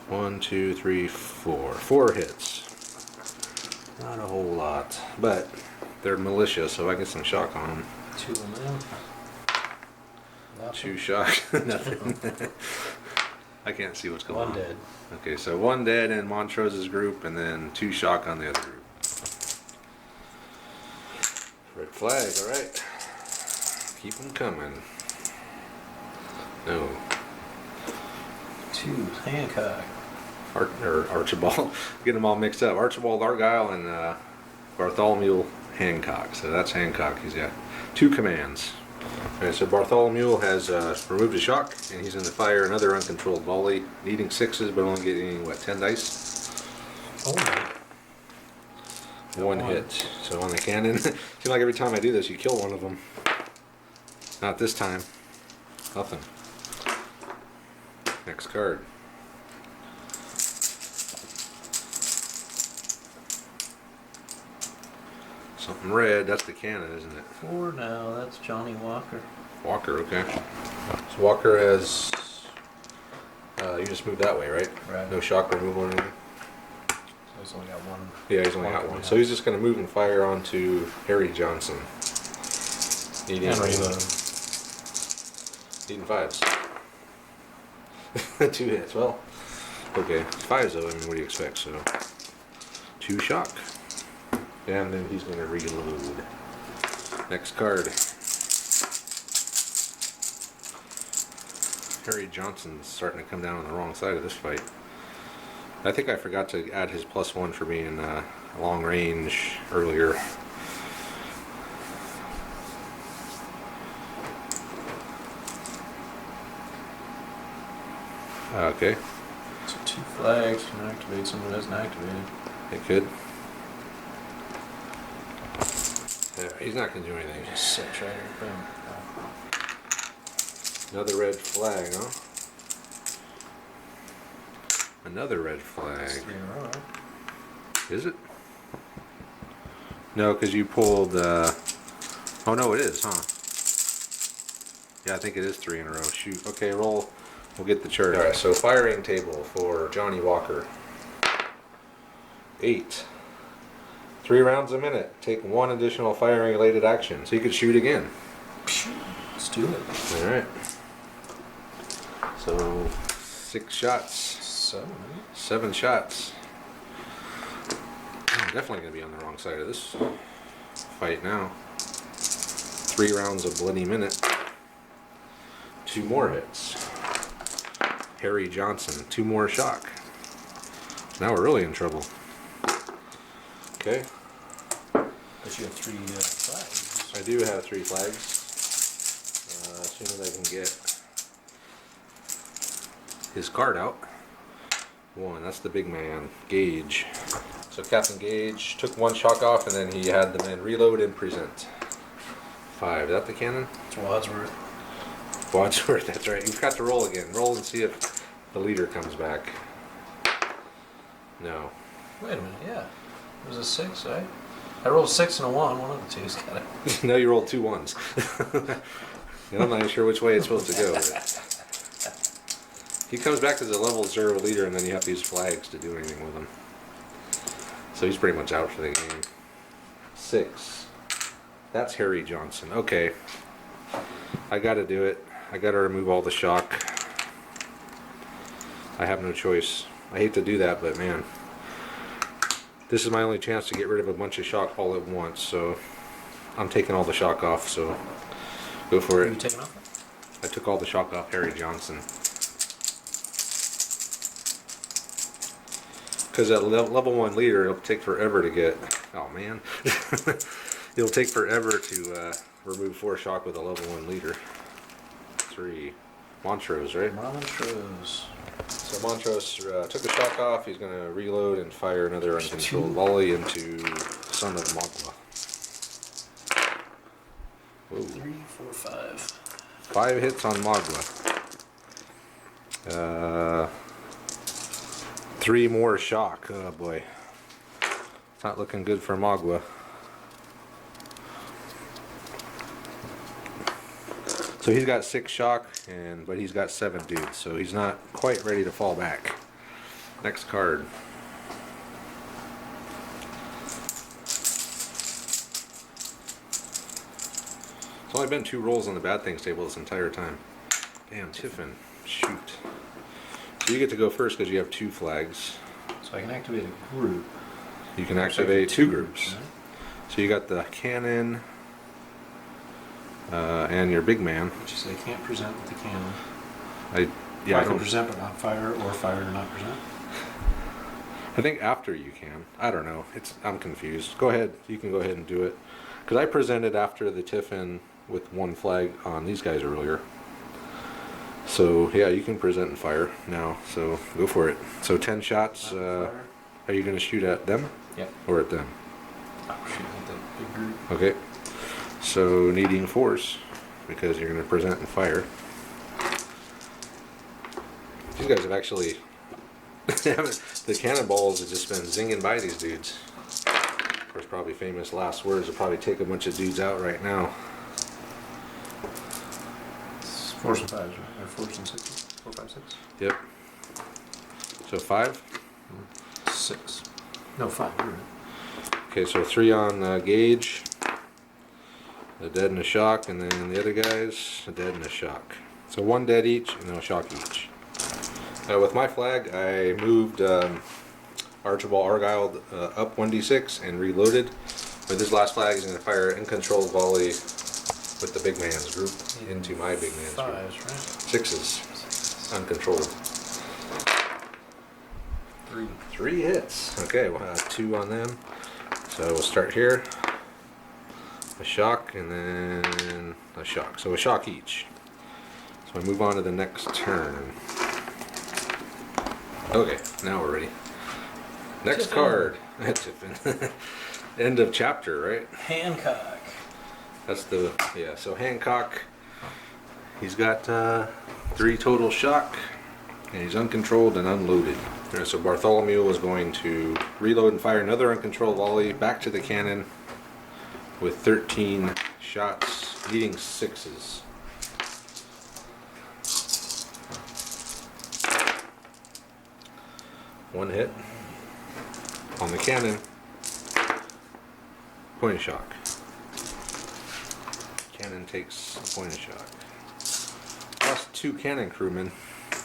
1, 2, 3, 4. 4 hits. Not a whole lot, but they're militia, so I get some shock on them. 2 of them. 2 shock. Nothing. I can't see what's going 1 on. dead. Okay, so 1 dead in Montrose's group, and then 2 shock on the other group. Red flag, alright. Keep them coming. No. 2 Hancock. Archibald. Get them all mixed up. Archibald Argyle and Bartholomew Hancock. So that's Hancock. He's got 2 commands. Okay, so Bartholomew has removed a shock, and he's going to fire another uncontrolled volley, needing 6s, but only getting, 10 dice? Only. 1 hit. So on the cannon, seems like every time I do this, you kill one of them. Not this time. Nothing. Next card. Something red, that's the cannon, isn't it? 4 now, that's Johnny Walker. Walker, okay. So Walker has, you just moved that way, right? Right. No shock removal or anything? He's only got 1. Yeah, he's only got 1. So he's just going to move and fire onto Harry Johnson. Needing, And reload. needing 5s. 2 hits, well, okay. 5s though, I mean, what do you expect? So, 2 shock. And then he's going to reload. Next card. Harry Johnson's starting to come down on the wrong side of this fight. I think I forgot to add his +1 for being long range earlier. Okay, So 2 flags can activate someone that hasn't activated. it could. Yeah, he's not gonna do anything. Just 6 right here. Boom. Another red flag, huh? Another red flag. That's 3 in a row, right? Is it? No, because you pulled. Oh no, it is, huh? Yeah, I think it is 3 in a row. Shoot. Okay, roll. We'll get the chart. All right. So firing table for Johnny Walker. 8. 3 rounds a minute. Take 1 additional firing related action. So you could shoot again. Let's do it. All right. So 6 shots. 7. 7 shots. I'm definitely going to be on the wrong side of this fight now. 3 rounds of bloody minute. 2 more hits. Harry Johnson. 2 more shock. Now we're really in trouble. Okay. But you have 3 flags. I do have 3 flags. As soon as I can get his card out. 1, that's the big man, Gage. So Captain Gage took 1 shock off and then he had the men reload and present. 5, is that the cannon? It's Wadsworth. Wadsworth, that's right. You've got to roll again. Roll and see if the leader comes back. No. Wait a minute, yeah. It was a 6, right? I rolled a 6 and a 1. One of the two's got it. No, you rolled 2 1s. I'm not even sure which way it's supposed to go. He comes back as a level 0 leader and then you have to use flags to do anything with him. So he's pretty much out for the game. 6. That's Harry Johnson. Okay. I gotta do it. I gotta remove all the shock. I have no choice. I hate to do that, but man. This is my only chance to get rid of a bunch of shock all at once, so I'm taking all the shock off, so go for Are you it. taking off? I took all the shock off Harry Johnson. Because at level 1 leader, it'll take forever to get... Oh, man. It'll take forever to remove 4 shock with a level 1 leader. 3. Montrose, right? Montrose. So Montrose took a shock off. He's going to reload and fire another uncontrolled volley into Son of Magma. Whoa. 3, 4, 5. 5 hits on Magma. 3 more shock. Oh boy. It's not looking good for Magua. So he's got 6 shock, but he's got 7 dudes, so he's not quite ready to fall back. Next card. It's only been 2 rolls on the bad things table this entire time. Damn, Tiffin. Shoot. So you get to go first because you have 2 flags. So I can activate a group. You can activate 2 groups. Right? So you got the cannon and your big man. Which is I can't present with the cannon. I can don't present but not fire, or fire and not present. I think after you can. I don't know. I'm confused. Go ahead. You can go ahead and do it. Because I presented after the Tiffin with 1 flag on these guys earlier. So yeah, you can present and fire now. So go for it. So 10 shots. Are you going to shoot at them? Yep. Or at them? Oh, shoot, at the big group. Okay. So needing force because you're going to present and fire. These guys have actually the cannonballs have just been zinging by these dudes. Of course, probably famous last words will probably take a bunch of dudes out right now. It's 4s and 5s, right? Or 4s and 6s? 4, 5, 6? Yep. So 5. 6. No, 5. You're right. Okay, so 3 on Gage. A dead and a shock, and then the other guys, a dead and a shock. So 1 dead each, and then a shock each. With my flag, I moved Archibald Argyle up 1d6 and reloaded. With his last flag, he's going to fire an uncontrolled volley with the big man's group into my big man's group. 5s, right? 6s, uncontrolled. 3. 3 hits. Okay, we'll have 2 on them. So we'll start here. A shock and then a shock. So a shock each. So I move on to the next turn. Okay, now we're ready. Next Tiffin. card. Tiffin. End of chapter, right? Hancock. That's the, yeah, so Hancock, he's got 3 total shock, and he's uncontrolled and unloaded. Alright, so Bartholomew is going to reload and fire another uncontrolled volley back to the cannon with 13 shots, needing 6s. One hit on the cannon, point of shock. Cannon takes a point of shock. Lost 2 cannon crewmen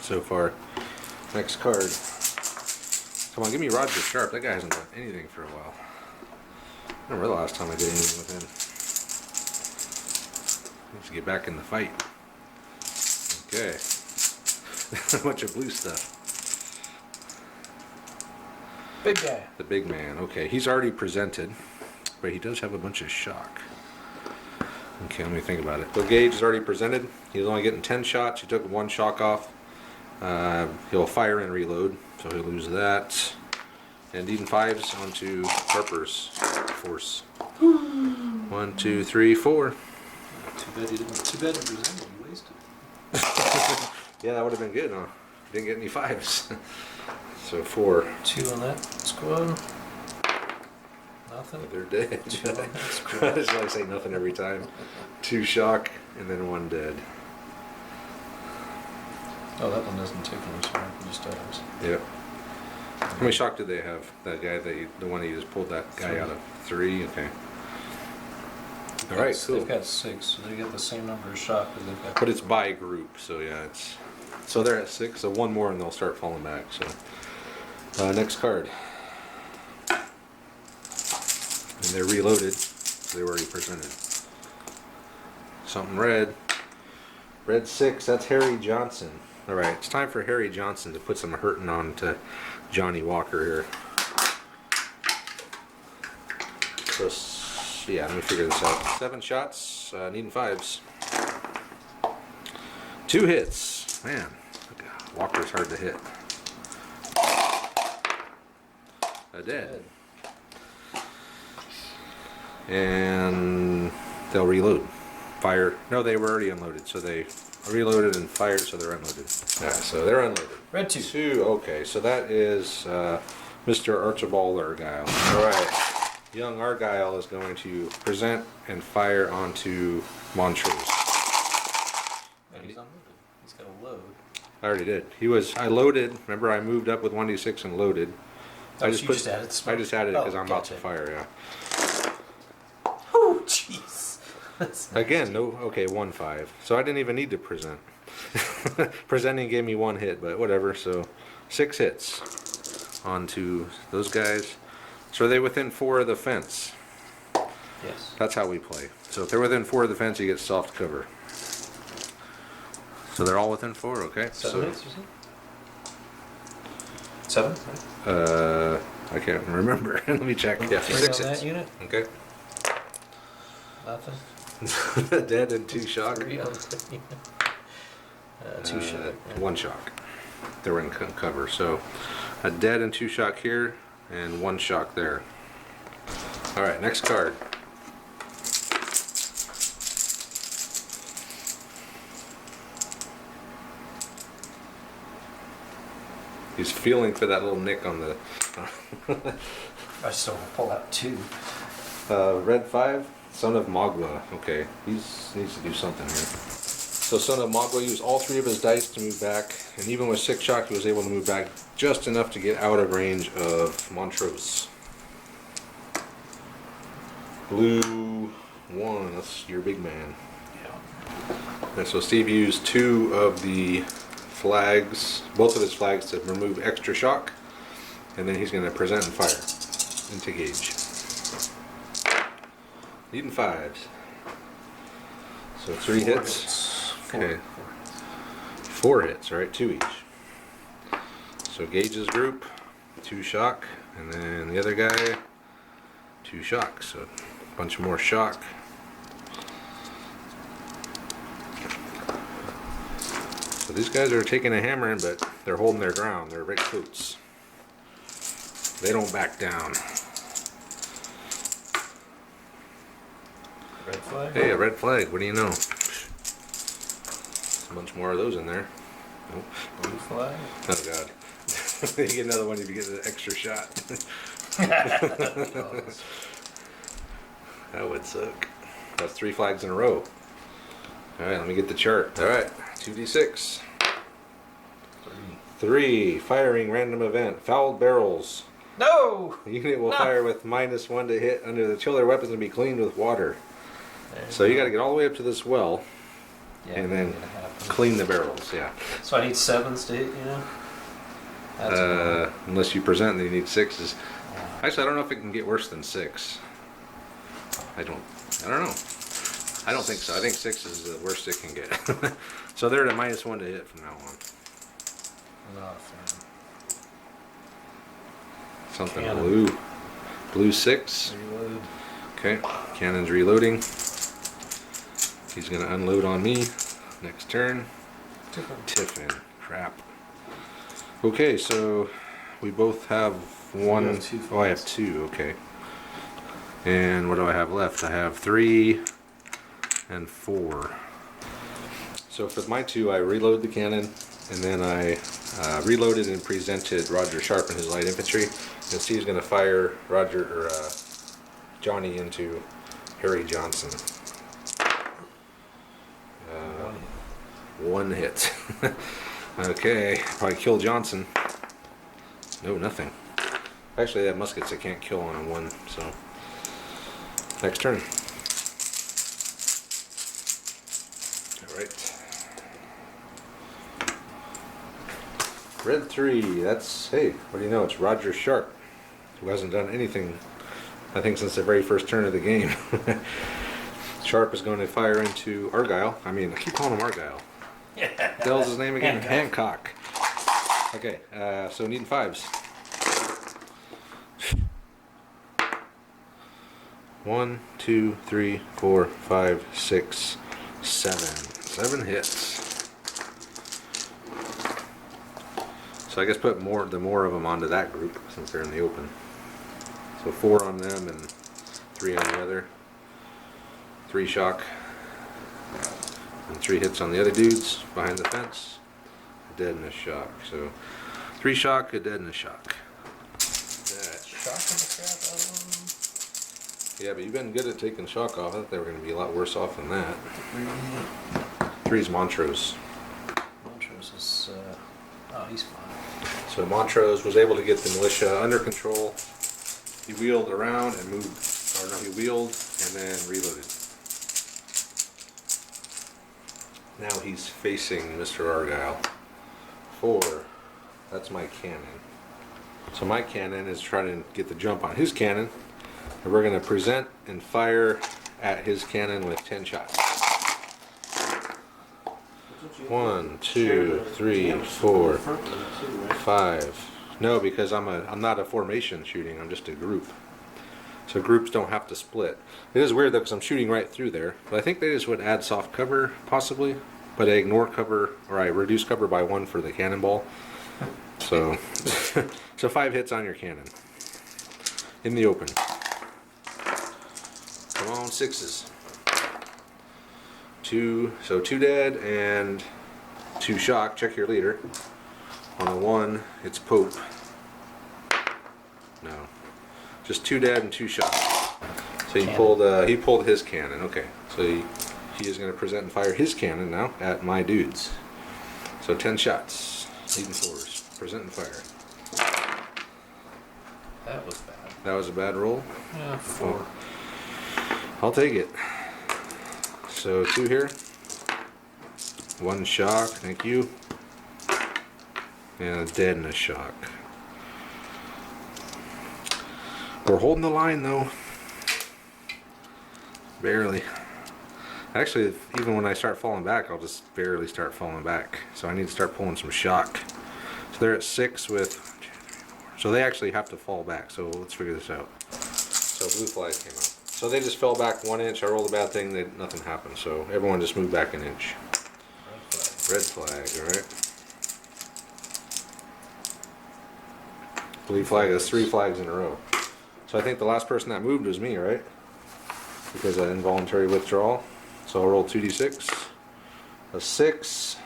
so far. Next card. Come on, give me Roger Sharp. That guy hasn't done anything for a while. I don't remember the last time I did anything with him. Needs to get back in the fight. Okay. A bunch of blue stuff. Big guy. The big man. Okay, he's already presented, but he does have a bunch of shock. Okay, let me think about it. So Gage is already presented. He's only getting 10 shots. He took 1 shock off. He'll fire and reload, so he'll lose that. And needing 5s onto Harper's force. 1, 2, 3, 4. Too bad he presented. You wasted. Yeah, that would have been good, huh? Didn't get any 5s. So 4. 2 on that squad. Nothing. They're dead. 2 on that I squad. just like say nothing every time. 2 shock and then 1 dead. Oh, that one doesn't take any shock. It just dies. Yep. How many shock did they have? That guy the one that you just pulled that guy 3. out of? 3. Okay. All right, cool. They've got 6, so they get the same number of shock as they've got. But it's by group, so yeah, it's so they're at 6. So 1 more and they'll start falling back. So next card. And they're reloaded. They were already presented. Something red. Red 6. That's Harry Johnson. All right, it's time for Harry Johnson to put some hurting on to Johnny Walker here. So yeah, let me figure this out. 7 shots, needing 5s. 2 hits. Man, Walker's hard to hit. A dead. And they'll reload. Fire. No, they were already unloaded, so they reloaded and fired, so they're unloaded. Yeah, so they're unloaded. Red 2. 2. Okay, so that is Mr. Archibald Argyle. All right. Young Argyle is going to present and fire onto Montrose. And he's unloaded. He's got a load. I already did. I loaded. Remember, I moved up with 1d6 and loaded. You just added I smoke? just added it because Oh, I'm about gotcha. to fire. Yeah. Oh, jeez. That's not Again, no. Okay, 1 5. So I didn't even need to present. Presenting gave me 1 hit, but whatever. So 6 hits onto those guys. So are they within 4 of the fence? Yes. That's how we play. So if they're within 4 of the fence, you get soft cover. So they're all within 4, okay? 7 hits, you said? 7? I can't remember. Let me check. Yeah, 3 6 on hits. that unit? Okay. Nothing? Dead and 2 shock. 3 on that unit. 2 shock. Yeah. 1 shock. They were in cover. So a dead and 2 shock here, and 1 shock there. All right, next card. He's feeling for that little nick on the I still want to pull out 2. red 5, Son of Magua. Okay, he needs to do something here. So Son of Magua used all 3 of his dice to move back, and even with 6 shock, he was able to move back just enough to get out of range of Montrose. Blue 1, that's your big man. Yeah. And so Steve used 2 of the flags, both of his flags, to remove extra shock, and then he's going to present and fire into Gage. Needing 5s. So 3 hits. Okay. 4 hits, right? 2 each. So Gage's group, 2 shock, and then the other guy, 2 shock. So a bunch more shock. So these guys are taking a hammering, but they're holding their ground. They're red coats. They don't back down. Red 5. flag? Hey, a red flag. What do you know? A bunch more of those in there. Nope. Blue flag? Oh god. You get another one if you get an extra shot. That would suck. That's 3 flags in a row. Alright, let me get the chart. Alright, 2d6. 3. Firing random event. Fouled barrels. No! The unit will No. fire with -1 to hit under the chill their weapons and be cleaned with water. So you gotta get all the way up to this well Yeah, and then gonna happen. clean the barrels, yeah. So I need 7s to hit, you know? That's Unless you present, then you need 6s. Actually, I don't know if it can get worse than 6. I don't know. I don't think so. I think 6 is the worst it can get. So they're at a -1 to hit from now on. not a fan. Something Cannon. blue. Blue 6. Reload. Okay. Cannon's reloading. He's gonna unload on me. Next turn. Tiffin. Crap. Okay, so we both have one. You have 2 Oh, I have 2. Okay. And what do I have left? I have 3 and 4. So for my 2, I reload the cannon, and then I reloaded and presented Roger Sharp and his light infantry. You'll see he's going to fire Johnny into Harry Johnson. 1 hit. Okay, probably kill Johnson. No, nothing. Actually, they have muskets that can't kill on a 1, so. Next turn. Alright. Red 3, that's, hey, what do you know? It's Roger Sharp, who hasn't done anything, I think, since the very first turn of the game. Sharp is going to fire into Argyle. I mean, I keep calling him Argyle. What the hell's his name again? Hancock. Okay, so needing 5s. 1, 2, 3, 4, 5, 6, 7. 7 hits. So I guess put the more of them onto that group since they're in the open. So 4 on them and 3 on the other. 3 shock. And 3 hits on the other dudes behind the fence. A dead and a shock. So 3 shock, a dead and a shock. That's Shocking the crap out of them. Yeah, but you've been good at taking shock off. I thought they were going to be a lot worse off than that. 3 is Montrose. Montrose is, oh, he's fine. So Montrose was able to get the militia under control. He wheeled around and moved, or no, he wheeled and then reloaded. Now he's facing Mr. Argyle. 4, that's my cannon. So my cannon is trying to get the jump on his cannon. And we're going to present and fire at his cannon with 10 shots. 1, 2, 3, 4, 5. No, because I'm not a formation shooting. I'm just a group. So groups don't have to split. It is weird though, because I'm shooting right through there. But I think they just would add soft cover possibly. But I ignore cover, or I reduce cover by 1 for the cannonball. So, so 5 hits on your cannon in the open. Come on, 6s. 2, so 2 dead and 2 shock. Check your leader. On a 1, it's Pope. No, just 2 dead and 2 shock. So he pulled his cannon. Okay, so he is going to present and fire his cannon now at my dudes. So 10 shots, leading 4s. Present and fire. That was bad. That was a bad roll. Yeah, 4. I'll take it. So 2 here. 1 shock, thank you. And a dead and a shock. We're holding the line though. Barely. Actually, even when I start falling back, I'll just barely start falling back. So I need to start pulling some shock. So they're at 6 with... So they actually have to fall back. So let's figure this out. So blue flag came out. So they just fell back 1 inch. I rolled a bad thing. Nothing happened. So everyone just moved back 1 inch. Red flag, alright. Blue flag, that's 3 flags in a row. So I think the last person that moved was me, right? because of involuntary withdrawal. So I'll roll 2d6. A 6.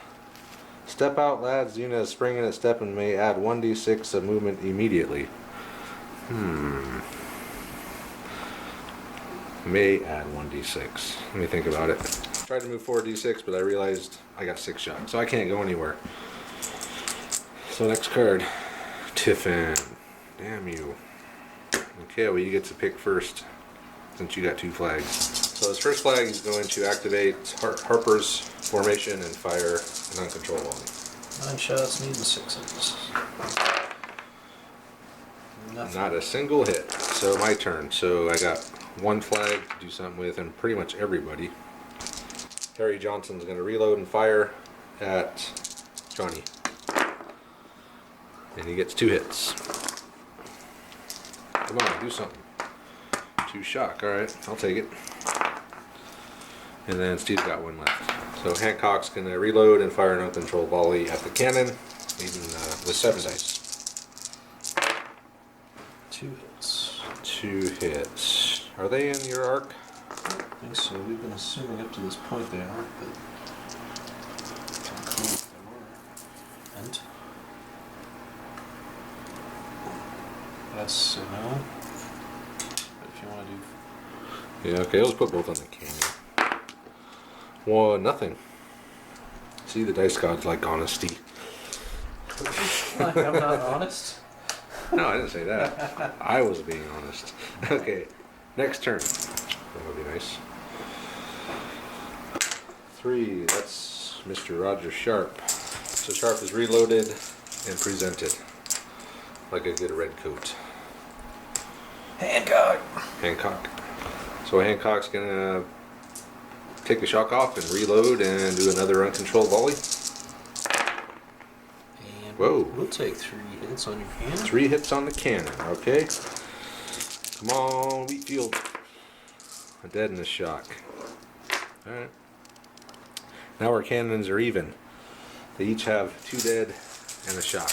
Step out, lads. Unit is springing at step and may add 1d6 of movement immediately. May add 1d6. Let me think about it. Tried to move 4d6, but I realized I got 6 shots, so I can't go anywhere. So next card, Tiffin. Damn you. Okay, well you get to pick first, since you got 2 flags. So his first flag is going to activate Harper's formation and fire an uncontrolled volley. 9 shots, needing 6s. Nothing. Not a single hit. So my turn. So I got 1 flag to do something with, and pretty much everybody. Harry Johnson's going to reload and fire at Johnny. And he gets 2 hits. Come on, do something. 2 shock, alright, I'll take it. And then Steve's got 1 left. So Hancock's going to reload and fire an uncontrolled volley at the cannon, even with 7 dice. 2 hits. 2 hits. Are they in your arc? I think so. We've been assuming up to this point they are, but cool if they were. And that's a no. But if you want to do, Yeah, okay, let's put both on the cannon. 1, nothing. See, the dice gods like honesty. I'm not honest. No, I didn't say that. I was being honest. Okay, next turn. That would be nice. 3, that's Mr. Roger Sharp. So Sharp is reloaded and presented like a good red coat. Hancock. Hancock. So Hancock's gonna take the shock off and reload and do another uncontrolled volley. And Whoa. we'll take 3 hits on your cannon. 3 hits on the cannon, okay. Come on, Wheatfield. A dead and a shock. Alright. Now our cannons are even. They each have 2 dead and a shock.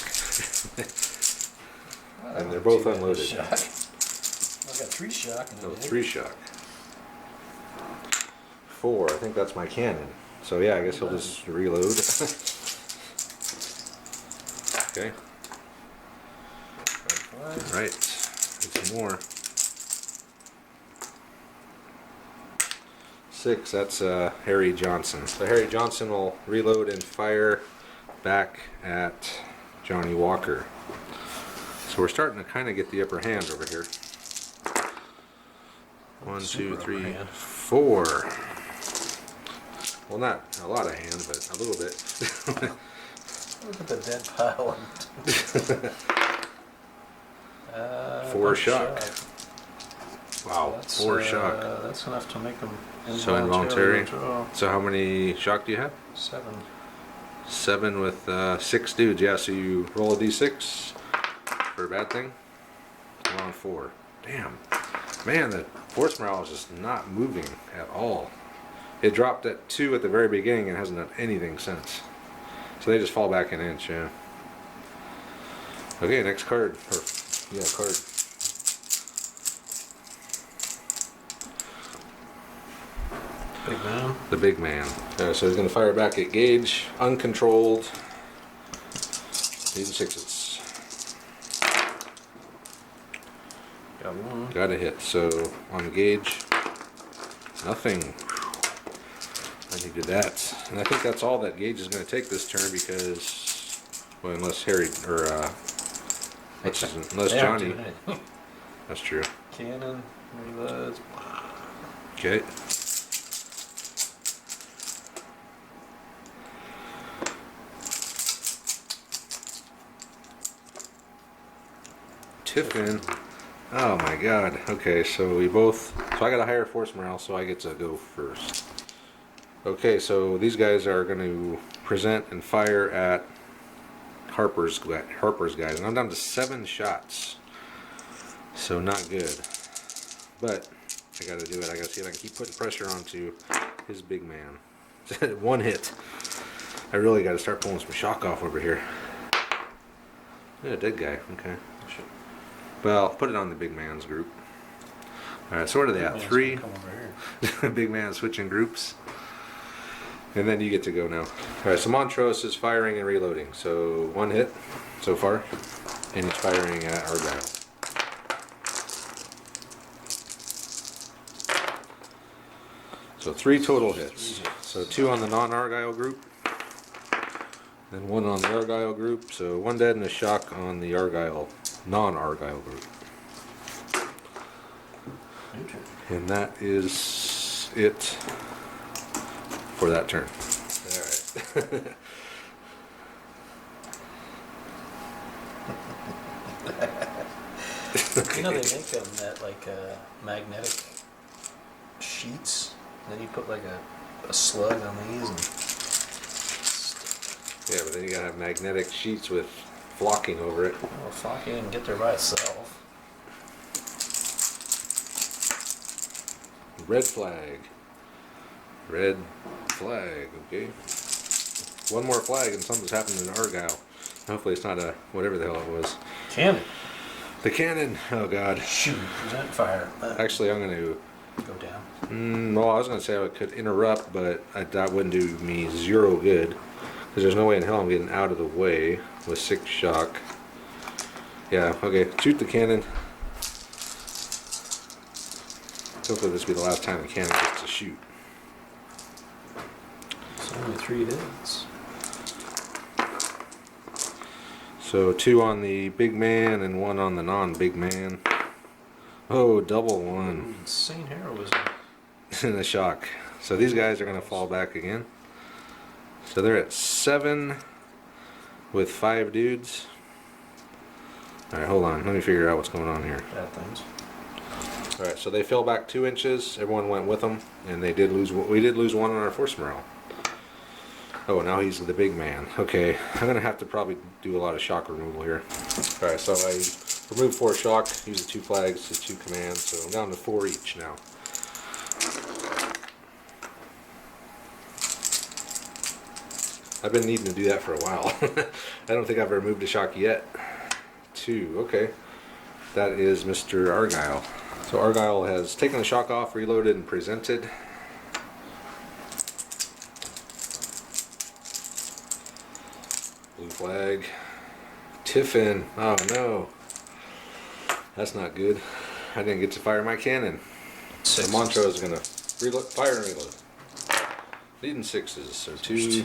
And they're both unloaded. Shock. I got 3 shock. And No, 3 shock. 4, I think that's my cannon. So yeah, I guess he'll just reload. Okay. Right. Get some more. 6, that's Harry Johnson. So Harry Johnson will reload and fire back at Johnny Walker. So we're starting to kind of get the upper hand over here. 1, 2, 3, 4. Well, not a lot of hand, but a little bit. Look at the dead pile. 4 shock. Wow, That's, 4 shock. That's enough to make them So involuntary. withdraw. So how many shock do you have? 7. 7 with 6 dudes. Yeah, so you roll a d6 for a bad thing. I'm on 4. Damn. Man, the force morale is just not moving at all. It dropped at 2 at the very beginning and hasn't done anything since. So they just fall back an inch, yeah. Okay, next card. Card. Big man. The big man. So he's going to fire back at Gage. Uncontrolled. Needing 6s. Got 1. Got a hit. So on Gage, nothing. I needed that. And I think that's all that Gage is going to take this turn because, well, unless Harry, or, unless Johnny. That's true. Cannon, reloads. Okay. Tiffin. Oh my god. Okay, so we both. So I got a higher force morale, so I get to go first. Okay, so these guys are going to present and fire at Harper's guys, and I'm down to 7 shots. So not good. But I got to do it. I got to see if I can keep putting pressure onto his big man. 1 hit. I really got to start pulling some shock off over here. Yeah, dead guy. Okay. Well, put it on the big man's group. All right, so what are they at? Man's 3? gonna come over here. Big man switching groups. And then you get to go now. All right, so Montrose is firing and reloading. So 1 hit so far, and he's firing at Argyle. So 3 total hits. So 2 on the non-Argyle group, then 1 on the Argyle group. So 1 dead and a shock on the Argyle, non-Argyle group. And that is it for that turn. Alright. You know they make them that like magnetic sheets. And then you put like a slug on these and Yeah, but then you gotta have magnetic sheets with flocking over it. well, fuck it and get there by itself. Red flag. Red flag, okay. 1 more flag and something's happened in Argyle. Hopefully it's not a whatever the hell it was. Cannon. The cannon, oh god. Shoot. Present fire. Actually, I'm gonna. Go down. Well, I was gonna say I could interrupt, but that wouldn't do me 0 good. Because there's no way in hell I'm getting out of the way with 6 shock. Yeah, okay. Shoot the cannon. Hopefully this will be the last time the cannon gets to shoot. It's only 3 hits. So 2 on the big man and 1 on the non-big man. Oh, double 1. Insane heroism. And the shock. So these guys are going to fall back again. So they're at 7 with 5 dudes. Alright, hold on. Let me figure out what's going on here. Bad things. Alright, so they fell back 2 inches. Everyone went with them. And they did lose. We did lose 1 on our force morale. Oh, now he's the big man. Okay, I'm going to have to probably do a lot of shock removal here. Alright, so I removed 4 shock, used the 2 flags, the 2 commands, so I'm down to 4 each now. I've been needing to do that for a while. I don't think I've removed a shock yet. 2, okay. That is Mr. Argyle. So Argyle has taken the shock off, reloaded, and presented. Blue flag. Tiffin. Oh no. That's not good. I didn't get to fire my cannon. So Montrose is going to fire and reload. Leading 6s, so 2.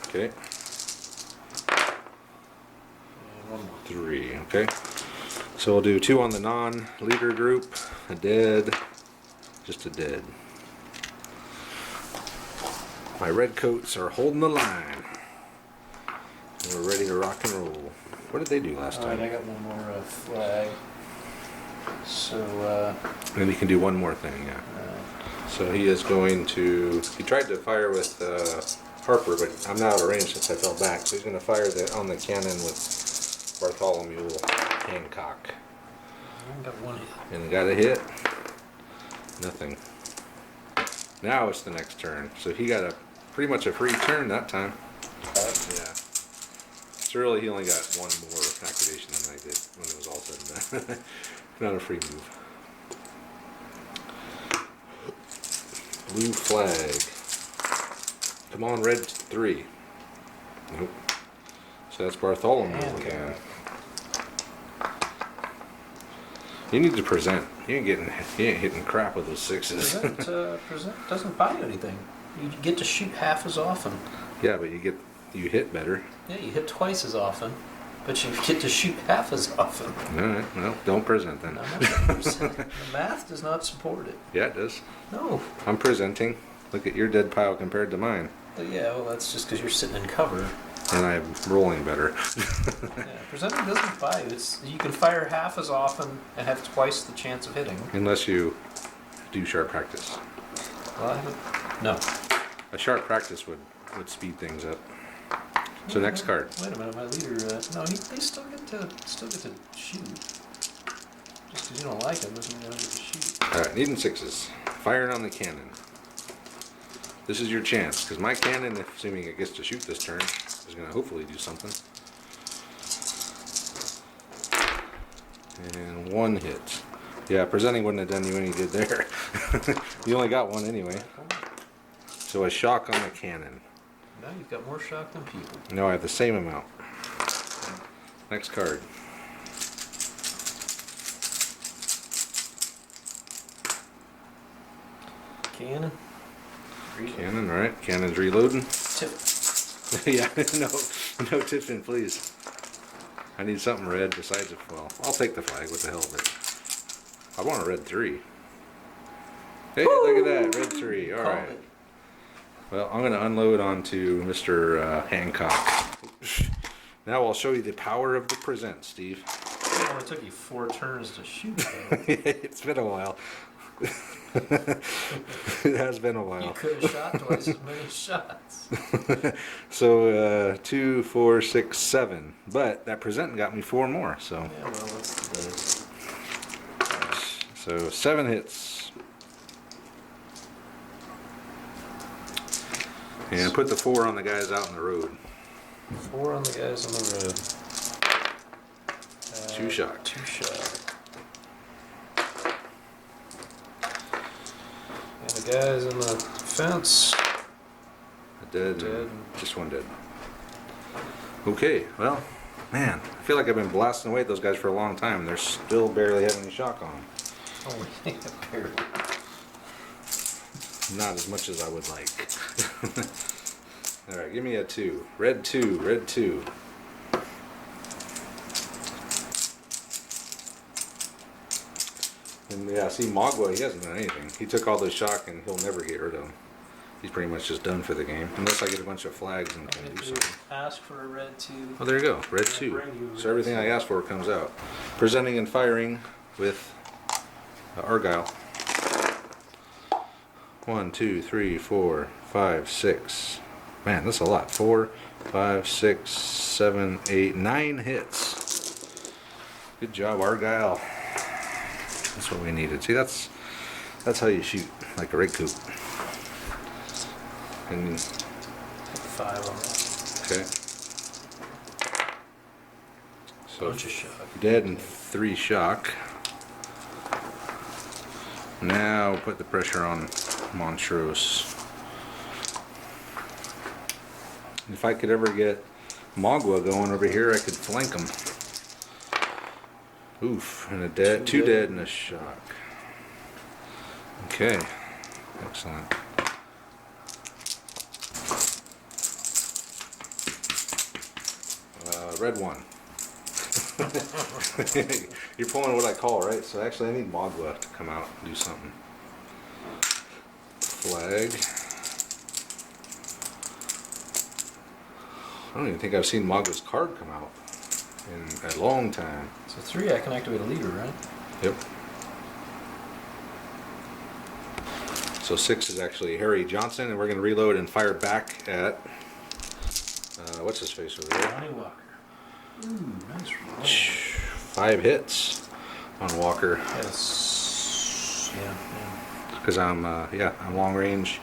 Okay. And 1 more. 3, okay. So we'll do 2 on the non-leader group. A dead. Just a dead. My red coats are holding the line. And we're ready to rock and roll. What did they do last Alright, time? I got 1 more flag. So, Then we can do 1 more thing, yeah. So he is going to. He tried to fire with Harper, but I'm now out of range since I fell back. So he's going to fire on the cannon with Bartholomew Hancock. I got 1 hit. And got a hit. Nothing. Now it's the next turn. So he got a pretty much a free turn that time. Yeah. So really he only got 1 more activation than I did when it was all said and done. Not a free move. Blue flag. Come on, red 3. Nope. So that's Bartholomew again. You need to present. You ain't hitting crap with those 6s. Present doesn't buy you anything. You get to shoot half as often. Yeah, but you hit better. Yeah, you hit twice as often, but you get to shoot half as often. Alright, well, don't present then. The math does not support it. Yeah, it does. No. I'm presenting. Look at your dead pile compared to mine. But yeah, well, that's just because you're sitting in cover. And I'm rolling better. Yeah, presenting doesn't buy you. You can fire half as often and have twice the chance of hitting. Unless you do sharp practice. Well, I haven't. No. A sharp practice would speed things up. So next card. Wait a minute, my leader. No, they still get to shoot. Just because you don't like them doesn't mean they don't get to shoot. Alright, needing 6s. Firing on the cannon. This is your chance, because my cannon, assuming it gets to shoot this turn, is going to hopefully do something. And 1 hit. Yeah, presenting wouldn't have done you any good there. You only got one anyway. So a shock on the cannon. Now you've got more shock than people. No, I have the same amount. Next card. Cannon. Cannon, alright. Cannon's reloading. Tip. Yeah, no tipping, please. I need something red besides a, well, I'll take the flag, what the hell, but I want a red 3. Hey, look at that, red 3, alright. Well, I'm going to unload onto Mr. Hancock. Now I'll show you the power of the present, Steve. It only took you 4 turns to shoot though. It's been a while. It has been a while. You could have shot twice as many shots. So 2, 4, 6, 7. But that present got me 4 more. So Yeah, well, what's the best? so 7 hits. And put the 4 on the guys out on the road. 4 on the guys on the road. 2 shock. 2 shock. And the guys in the fence. Dead. Dead. Just 1 dead. Okay, well, man, I feel like I've been blasting away at those guys for a long time, and they're still barely having any shock on them. Oh, yeah, barely. Not as much as I would like. Alright, give me a 2. Red 2, red 2. And yeah, see, Magua, he hasn't done anything. He took all the shock and he'll never get rid of them. He's pretty much just done for the game. Unless I get a bunch of flags and can do something. Ask for a red 2. Oh, there you go. Red 2. So everything I asked for comes out. Presenting and firing with Argyle. 1, 2, 3, 4, 5, 6. Man, that's a lot. 4, 5, 6, 7, 8, 9 hits. Good job, Argyle. That's what we needed. See, that's how you shoot, like a rig coop. And 5 on that. okay. So Bunch of shock. dead and 3 shock. Now put the pressure on Montrose. If I could ever get Magua going over here, I could flank him. Oof, and a dead, 2 dead and a shock. Okay, excellent. Red 1. You're pulling what I call, right? So actually I need Magua to come out and do something. Flag. I don't even think I've seen Magua's card come out in a long time. So 3 I can activate a leader, right? Yep. So 6 is actually Harry Johnson, and we're going to reload and fire back at what's his face over there? Johnny Walker. Ooh, nice roll. 5 hits on Walker. Yes. Yeah. Because I'm I'm long range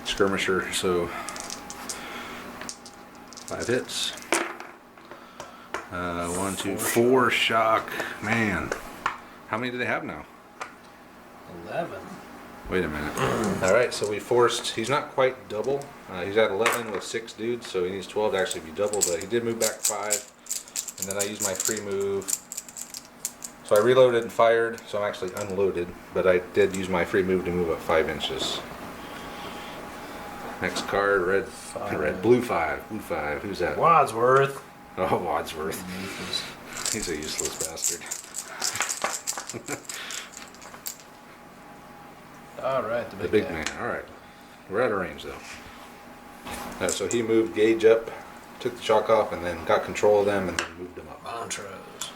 skirmisher, so 5 hits. 1, 2, 4 shock. Man, how many do they have now? 11. Wait a minute. All right, so we forced. He's not quite double. He's at 11 with 6 dudes, so he needs 12 to actually be double. But he did move back 5, and then I used my free move. So I reloaded and fired. So I'm actually unloaded, but I did use my free move to move up 5 inches. Next card, blue 5. Who's that? Wadsworth. Oh, Wadsworth. He's a useless bastard. All right, The big man. All right, we're out of range though. So he moved Gage up, took the shock off, and then got control of them, and then moved them up. Montrose.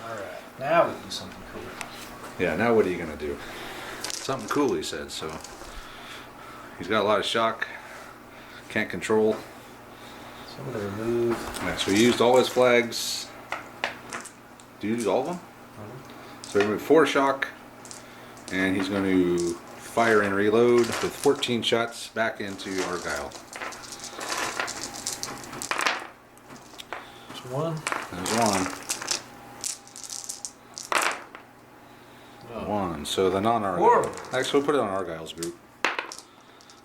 All right, now we do something cool. Yeah. Now what are you gonna do? Something cool, he said. So he's got a lot of shock. Can't control. So I'm gonna remove. All right, so he used all his flags. Do you use all of them? So he removed 4 shock, and he's going to fire and reload with 14 shots back into Argyle. There's 1. There's 1. Oh. 1. 1. So the non-Argyle. Horrible. Actually, we'll put it on Argyle's group.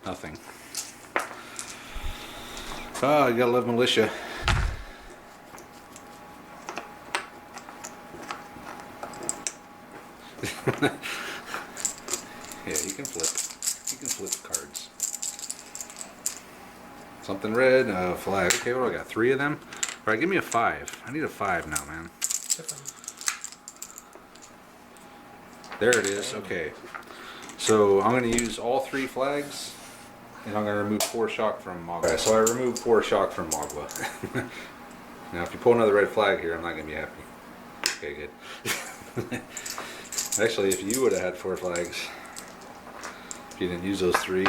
Nothing. Oh, you gotta love militia. Yeah, you can flip. You can flip cards. Something red, flag. Okay, what do I got? 3 of them? Alright, give me a 5. I need a 5 now, man. There it is. Okay. So I'm going to use all 3 flags, and I'm going to remove 4 shock from Magua. Okay, so I removed 4 shock from Magua. Now, if you pull another red flag here, I'm not going to be happy. Okay, good. Actually, if you would have had 4 flags, if you didn't use those 3,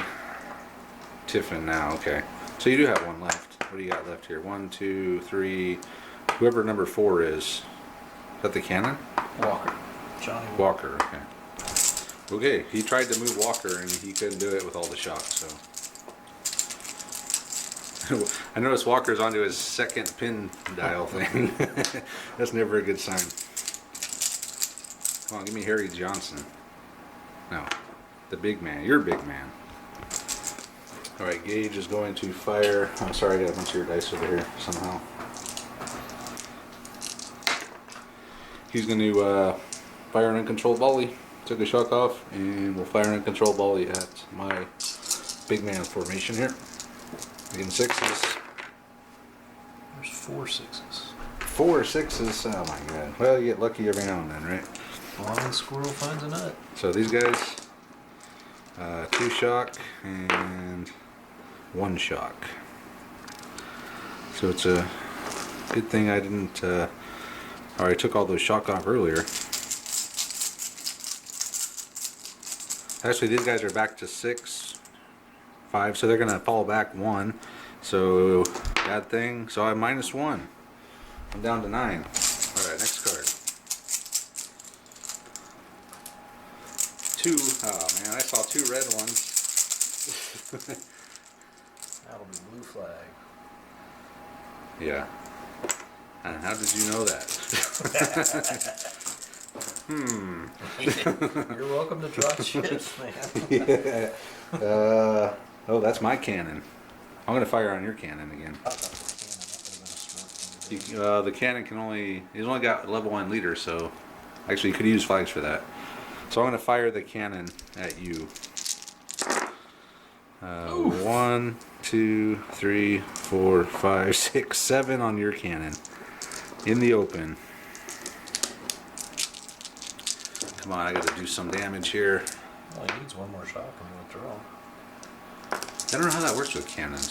Tiffin now. Okay. So you do have 1 left. What do you got left here? 1, 2, 3. Whoever number 4 is that the cannon? Walker. Johnny Walker. Okay. Okay. He tried to move Walker and he couldn't do it with all the shock. So I noticed Walker's onto his second pin dial thing. That's never a good sign. Come on, give me Harry Johnson. No, the big man. You're a big man. All right, Gage is going to fire. I'm sorry, I got a bunch of your dice over here somehow. He's going to fire an uncontrolled volley. Took a shock off, and we'll fire an uncontrolled volley at my big man formation here. Again, 6s. There's 4 6s. 4 6s. Oh my god. Well, you get lucky every now and then, right? Blind squirrel finds a nut. So these guys, 2 shock and 1 shock. So it's a good thing I didn't, or I took all those shock off earlier. Actually, these guys are back to 6, 5, so they're going to fall back 1. So, bad thing. So I have -1. I'm down to 9. Alright, next card. 2. Oh man, I saw 2 red ones. That'll be blue flag. Yeah. And how did you know that? You're welcome to draw chips, man. Yeah. Oh, that's my cannon. I'm going to fire on your cannon again. The cannon can only... He's only got level 1 leader, so... Actually, you could use flags for that. So I'm going to fire the cannon at you. 1, 2, 3, 4, 5, 6, 7 on your cannon. In the open. Come on, I got to do some damage here. Well, he needs 1 more shot and withdraw. I don't know how that works with cannons.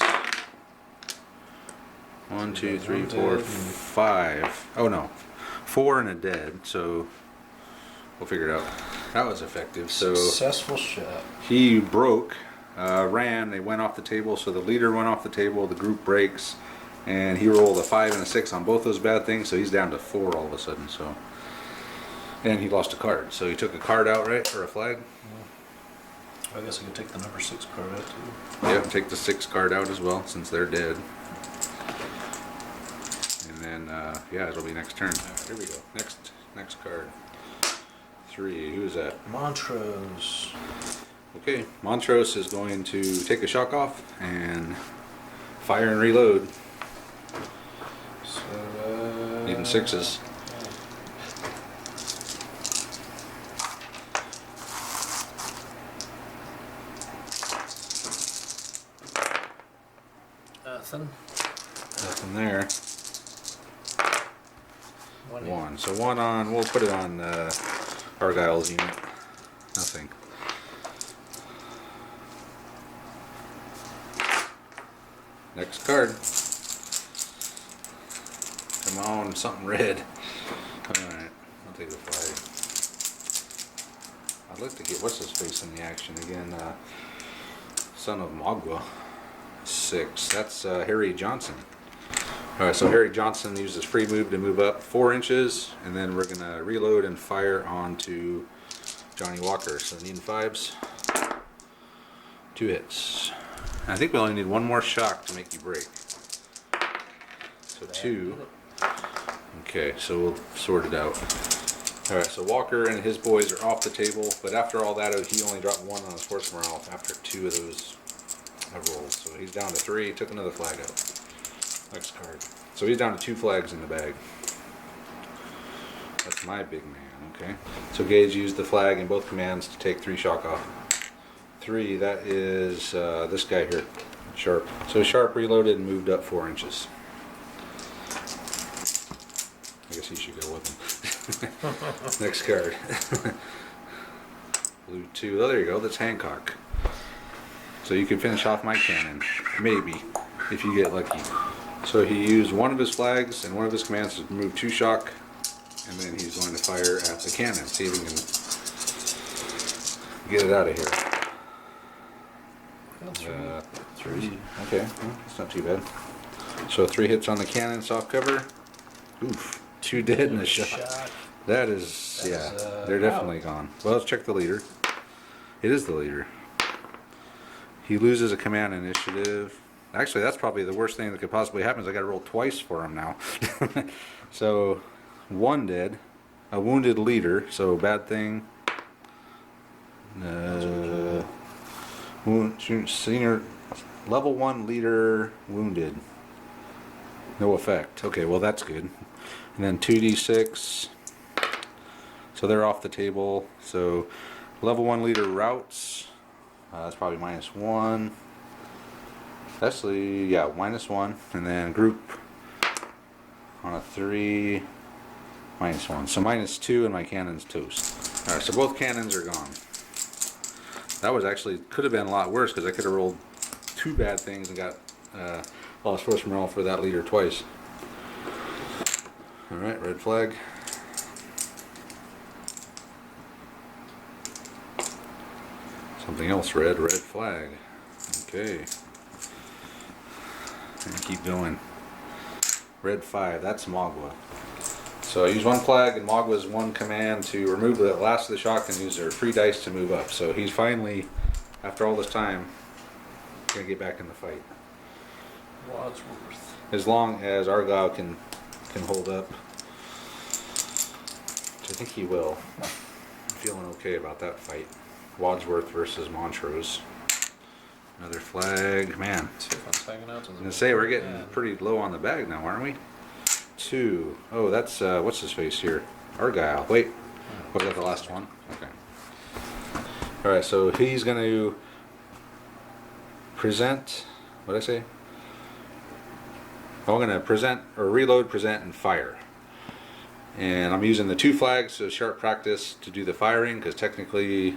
1, 2, 3, 4, 5. Oh no, 4 and a dead. So we'll figure it out. That was effective. So Successful shot. he broke, ran. They went off the table. So the leader went off the table. The group breaks, and he rolled a 5 and a 6 on both those bad things. So he's down to 4 all of a sudden. So and he lost a card. So he took a card out, right, for a flag. I guess I could take the number 6 card out too. Yep, take the 6 card out as well, since they're dead. And then, yeah, it'll be next turn. Here we go. Next card. 3. Who is that? Montrose. Okay, Montrose is going to take a shock off and fire and reload. So, Needing 6s. Nothing there. 1. So 1 on, we'll put it on Argyle's unit. Nothing. Next card. Come on, something red. Alright, I'll take the flag. I'd like to get what's his face in the action again. Son of Magua. 6. That's Harry Johnson. Alright, so Harry Johnson uses free move to move up 4 inches, and then we're going to reload and fire onto Johnny Walker. So needing 5s. 2 hits. And I think we only need 1 more shock to make you break. So 2. Okay, so we'll sort it out. Alright, so Walker and his boys are off the table, but after all that, he only dropped 1 on his horse morale after 2 of those rolls. So he's down to 3, took another flag out. Next card. So he's down to 2 flags in the bag. That's my big man, okay? So Gage used the flag in both commands to take 3 shock off. 3, that is this guy here, Sharp. So Sharp reloaded and moved up 4 inches. I guess he should go with him. Next card. Blue 2. Oh, there you go. That's Hancock. So you can finish off my cannon. Maybe. If you get lucky. So he used 1 of his flags and 1 of his commands to remove 2 shock. And then he's going to fire at the cannon. See if we can get it out of here. 3. Okay. Well, that's not too bad. So 3 hits on the cannon. Soft cover. Oof. 2 dead in a shot. That is, they're definitely gone. Well, let's check the leader. It is the leader. He loses a command initiative. Actually, that's probably the worst thing that could possibly happen is I got to roll twice for him now. So, 1 dead. A wounded leader, so bad thing. Senior, level 1 leader wounded. No effect. Okay, well that's good. And then 2d6. So they're off the table. So level 1 leader routes. That's probably -1. Actually, yeah, -1. And then group on a 3, -1. So -2 and my cannon's toast. Alright, so both cannons are gone. That was actually, could have been a lot worse because I could have rolled 2 bad things and got lost force morale for that leader twice. Alright, red flag. Something else red flag. Okay. And keep going. Red 5, that's Magua. So I use 1 flag and Magua's 1 command to remove the last of the shock and use their 3 dice to move up. So he's finally, after all this time, gonna get back in the fight. Wadsworth. As long as Argyle can hold up. Which I think he will. I'm feeling okay about that fight. Wadsworth versus Montrose. Another flag. Man. I was gonna say we're getting pretty low on the bag now, aren't we? 2. Oh, that's what's his face here? Argyle. Wait. Was that the last one? Okay. Alright, so he's gonna present, what did I say? I'm gonna present or reload, present, and fire. And I'm using the 2 flags so sharp practice to do the firing because technically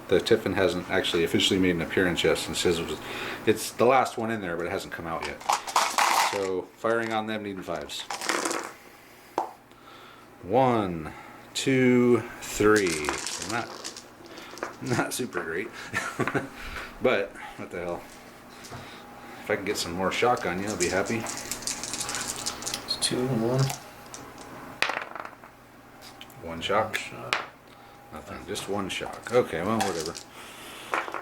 the Tiffin hasn't actually officially made an appearance yet since it's the last one in there, but it hasn't come out yet. So firing on them needing 5s. 1, 2, 3. Not super great, but what the hell? If I can get some more shock on you, I'll be happy. It's 2 and 1. 1 shock. Nothing, just 1 shock. Okay, well, whatever.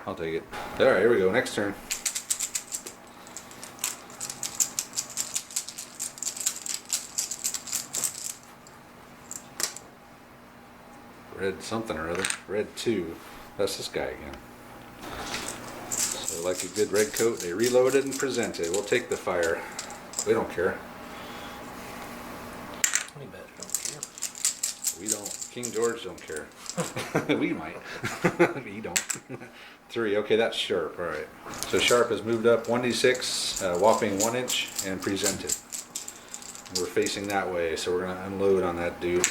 I'll take it. Alright, here we go. Next turn. Red something or other. Red 2. That's this guy again. So, like a good red coat, they reloaded and presented. We'll take the fire. We don't care. Honey Badger don't care. We don't. King George don't care. We might. We don't. 3. Okay, that's Sharp. Alright. So Sharp has moved up 1d6, whopping 1 inch, and presented. We're facing that way, so we're going to unload on that dude.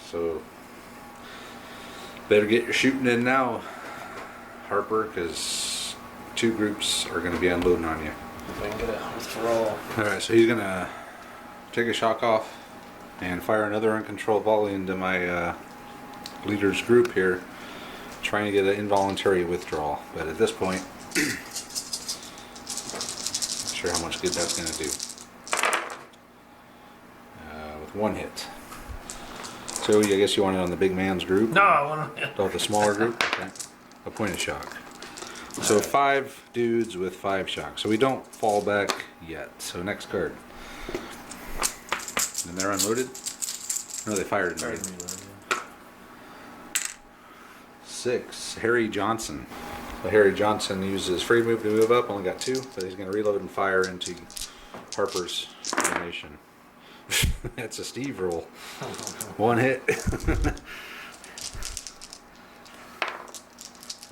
So, better get your shooting in now, Harper, because 2 groups are going to be unloading on you. If I can get a withdrawal. Alright, so he's going to take a shock off and fire another uncontrolled volley into my leader's group here, trying to get an involuntary withdrawal. But at this point, not sure how much good that's going to do. With 1 hit. So I guess you want it on the big man's group? No, I want to. Oh, the smaller group? Okay. A point of shock. So 5 dudes with 5 shock. So we don't fall back yet. So next card. And they're unloaded. No, they fired and Fired reloaded. and reloaded, yeah. 6, Harry Johnson. So Harry Johnson uses free move to move up, only got 2, but he's going to reload and fire into Harper's formation. That's a Steve roll. 1 hit.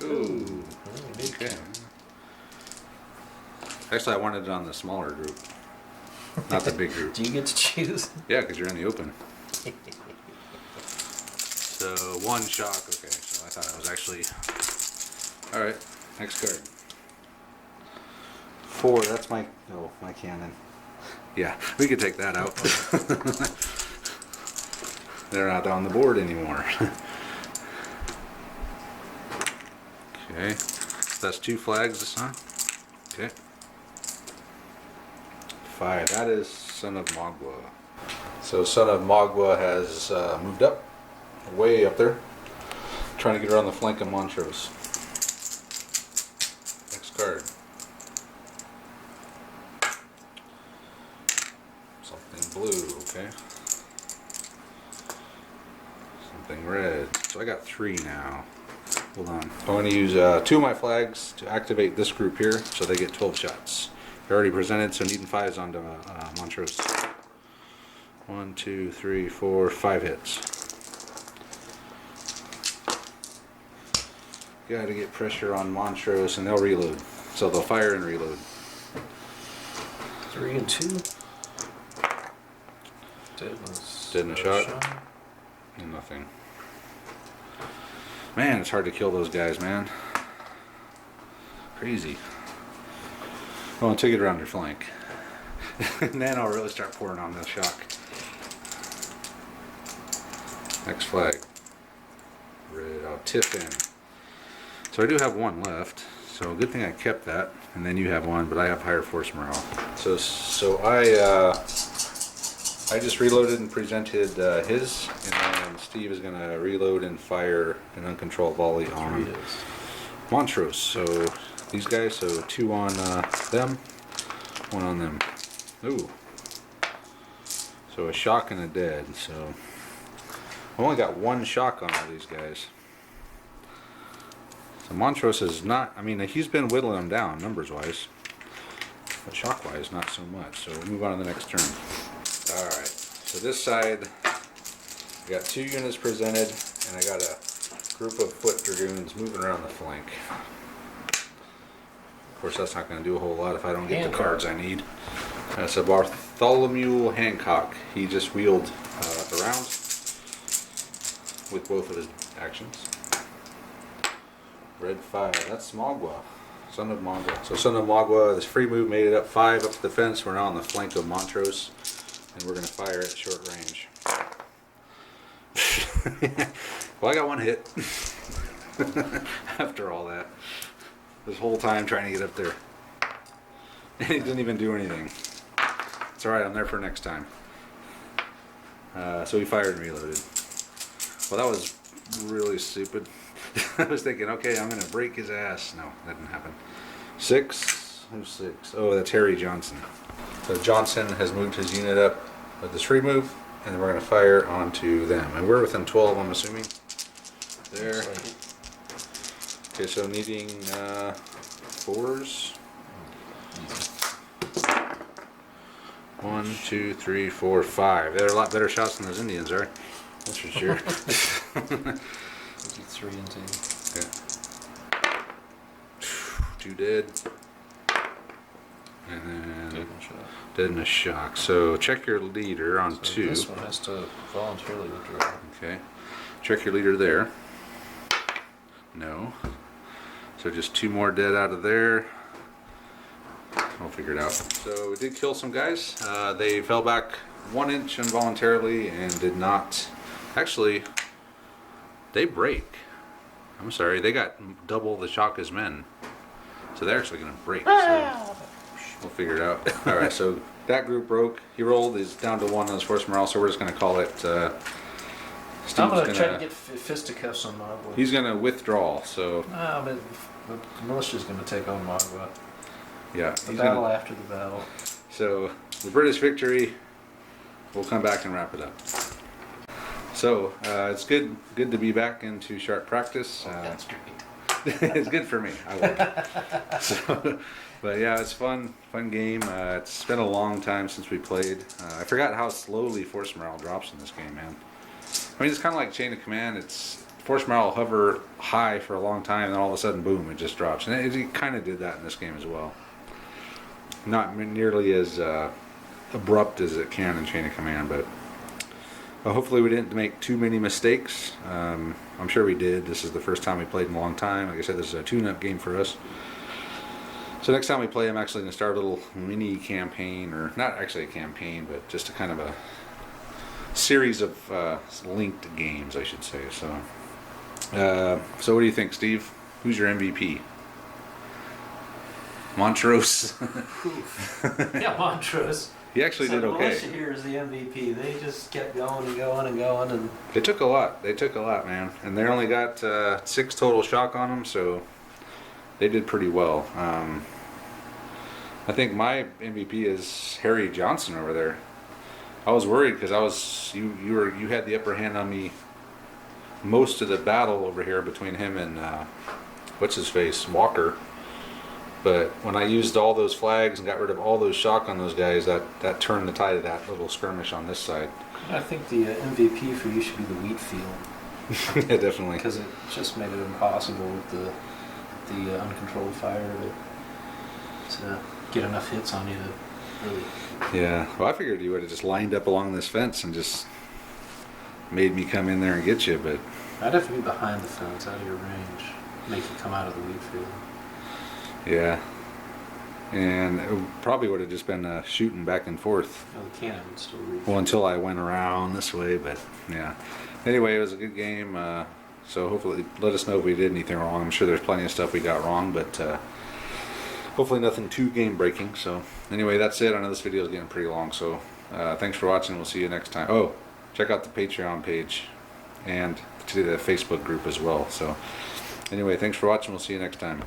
Ooh. Okay. Actually, I wanted it on the smaller group, not the big group. Do you get to choose? Yeah, because you're in the open. So 1 shock. Okay, so I thought it was actually. All right, next card. 4. That's my cannon. Yeah, we could take that out. They're not on the board anymore. Okay, that's 2 flags this time. Okay. 5. That is Son of Magua. So Son of Magua has moved up, way up there, trying to get around the flank of Montrose. Next card. Something blue, okay. Something red. So I got 3 now. Hold on. I'm going to use 2 of my flags to activate this group here, so they get 12 shots. They're already presented, so intensifies onto Montrose. 1, 2, 3, 4, 5 hits. Got to get pressure on Montrose, and they'll reload. So they'll fire and reload. 3 and 2. Dead in a shot. And nothing. Man, it's hard to kill those guys, man. Crazy. Well, until you get around your flank. And then I'll really start pouring on the shock. Next flag. Red, I'll tip in. So I do have 1 left. So good thing I kept that. And then you have 1, but I have higher force morale. So I just reloaded and presented his, and then Steve is going to reload and fire an uncontrolled volley on Montrose. So these guys, so 2 on them, 1 on them. Ooh. So a shock and a dead. So I only got 1 shock on all these guys. So Montrose is not, I mean, he's been whittling them down numbers wise, but shock wise not so much. So we'll move on to the next turn. Alright, so this side, I got 2 units presented, and I got a group of foot dragoons moving around the flank. Of course, that's not going to do a whole lot if I don't get the cards I need. That's a Bartholomew Hancock. He just wheeled around with both of his actions. Red 5, that's Magua. Son of Magua. So Son of Magua, this free move made it up 5 up to the fence. We're now on the flank of Montrose, and we're going to fire at short range. Well, I got 1 hit. After all that. This whole time trying to get up there. And he didn't even do anything. It's alright, I'm there for next time. So we fired and reloaded. Well, that was really stupid. I was thinking, okay, I'm going to break his ass. No, that didn't happen. 6. Who's 6? Oh, that's Harry Johnson. So Johnson has moved his unit up with this free move, and then we're going to fire onto them. And we're within 12, I'm assuming. There. Okay, so needing 4s. 1, 2, 3, 4, 5. They're a lot better shots than those Indians are. That's for sure. 3 and 2. Okay. 2 dead. And then dead in a shock. So check your leader on 2. This one has to voluntarily withdraw. Okay. Check your leader there. No. So just 2 more dead out of there. I'll figure it out. So we did kill some guys. They fell back 1 inch involuntarily and did not. Actually, they break. I'm sorry, they got double the shock as men. So they're actually going to break. So we'll figure it out. Alright, so that group broke. He rolled. He's down to 1 on his force morale, so we're just going to call it. I'm going to try to get fisticuffs on Magua. He's going to withdraw, so. But the militia's going to take on Magua. Yeah. The battle after the battle. So the British victory. We'll come back and wrap it up. So it's good to be back into sharp practice. That's great. It's good for me. I like it. So, but yeah, it's fun game. It's been a long time since we played. I forgot how slowly force morale drops in this game, man. I mean, it's kind of like Chain of Command. It's force morale will hover high for a long time, and then all of a sudden, boom, it just drops. And it kind of did that in this game as well. Not nearly as abrupt as it can in Chain of Command, but hopefully we didn't make too many mistakes. I'm sure we did. This is the first time we played in a long time. Like I said, this is a tune-up game for us. So next time we play, I'm actually going to start a little mini campaign, or not actually a campaign, but just a kind of a series of linked games, I should say. So, so what do you think, Steve? Who's your MVP? Montrose. Yeah, Montrose. He actually did okay. Militia here is the MVP. They just kept going and going and going, and They took a lot. They took a lot, man. And they only got 6 total shock on them, so they did pretty well. I think my MVP is Harry Johnson over there. I was worried because you had the upper hand on me most of the battle over here between him and what's his face, Walker. But when I used all those flags and got rid of all those shock on those guys, that turned the tide of that little skirmish on this side. I think the MVP for you should be the wheat field. Yeah, definitely. Because it just made it impossible with the uncontrolled fire to get enough hits on you to really. Yeah, well, I figured you would have just lined up along this fence and just made me come in there and get you, but I'd have to be behind the fence, out of your range, make you come out of the wheat field. yeah. And it probably would have just been shooting back and forth. No, the cannon would still reach. Well, until I went around this way, but yeah. Anyway, it was a good game. So hopefully, let us know if we did anything wrong. I'm sure there's plenty of stuff we got wrong, but hopefully nothing too game breaking. So anyway, that's it. I know this video is getting pretty long, so thanks for watching. We'll see you next time. Oh, check out the Patreon page and to the Facebook group as well. So anyway, thanks for watching. We'll see you next time.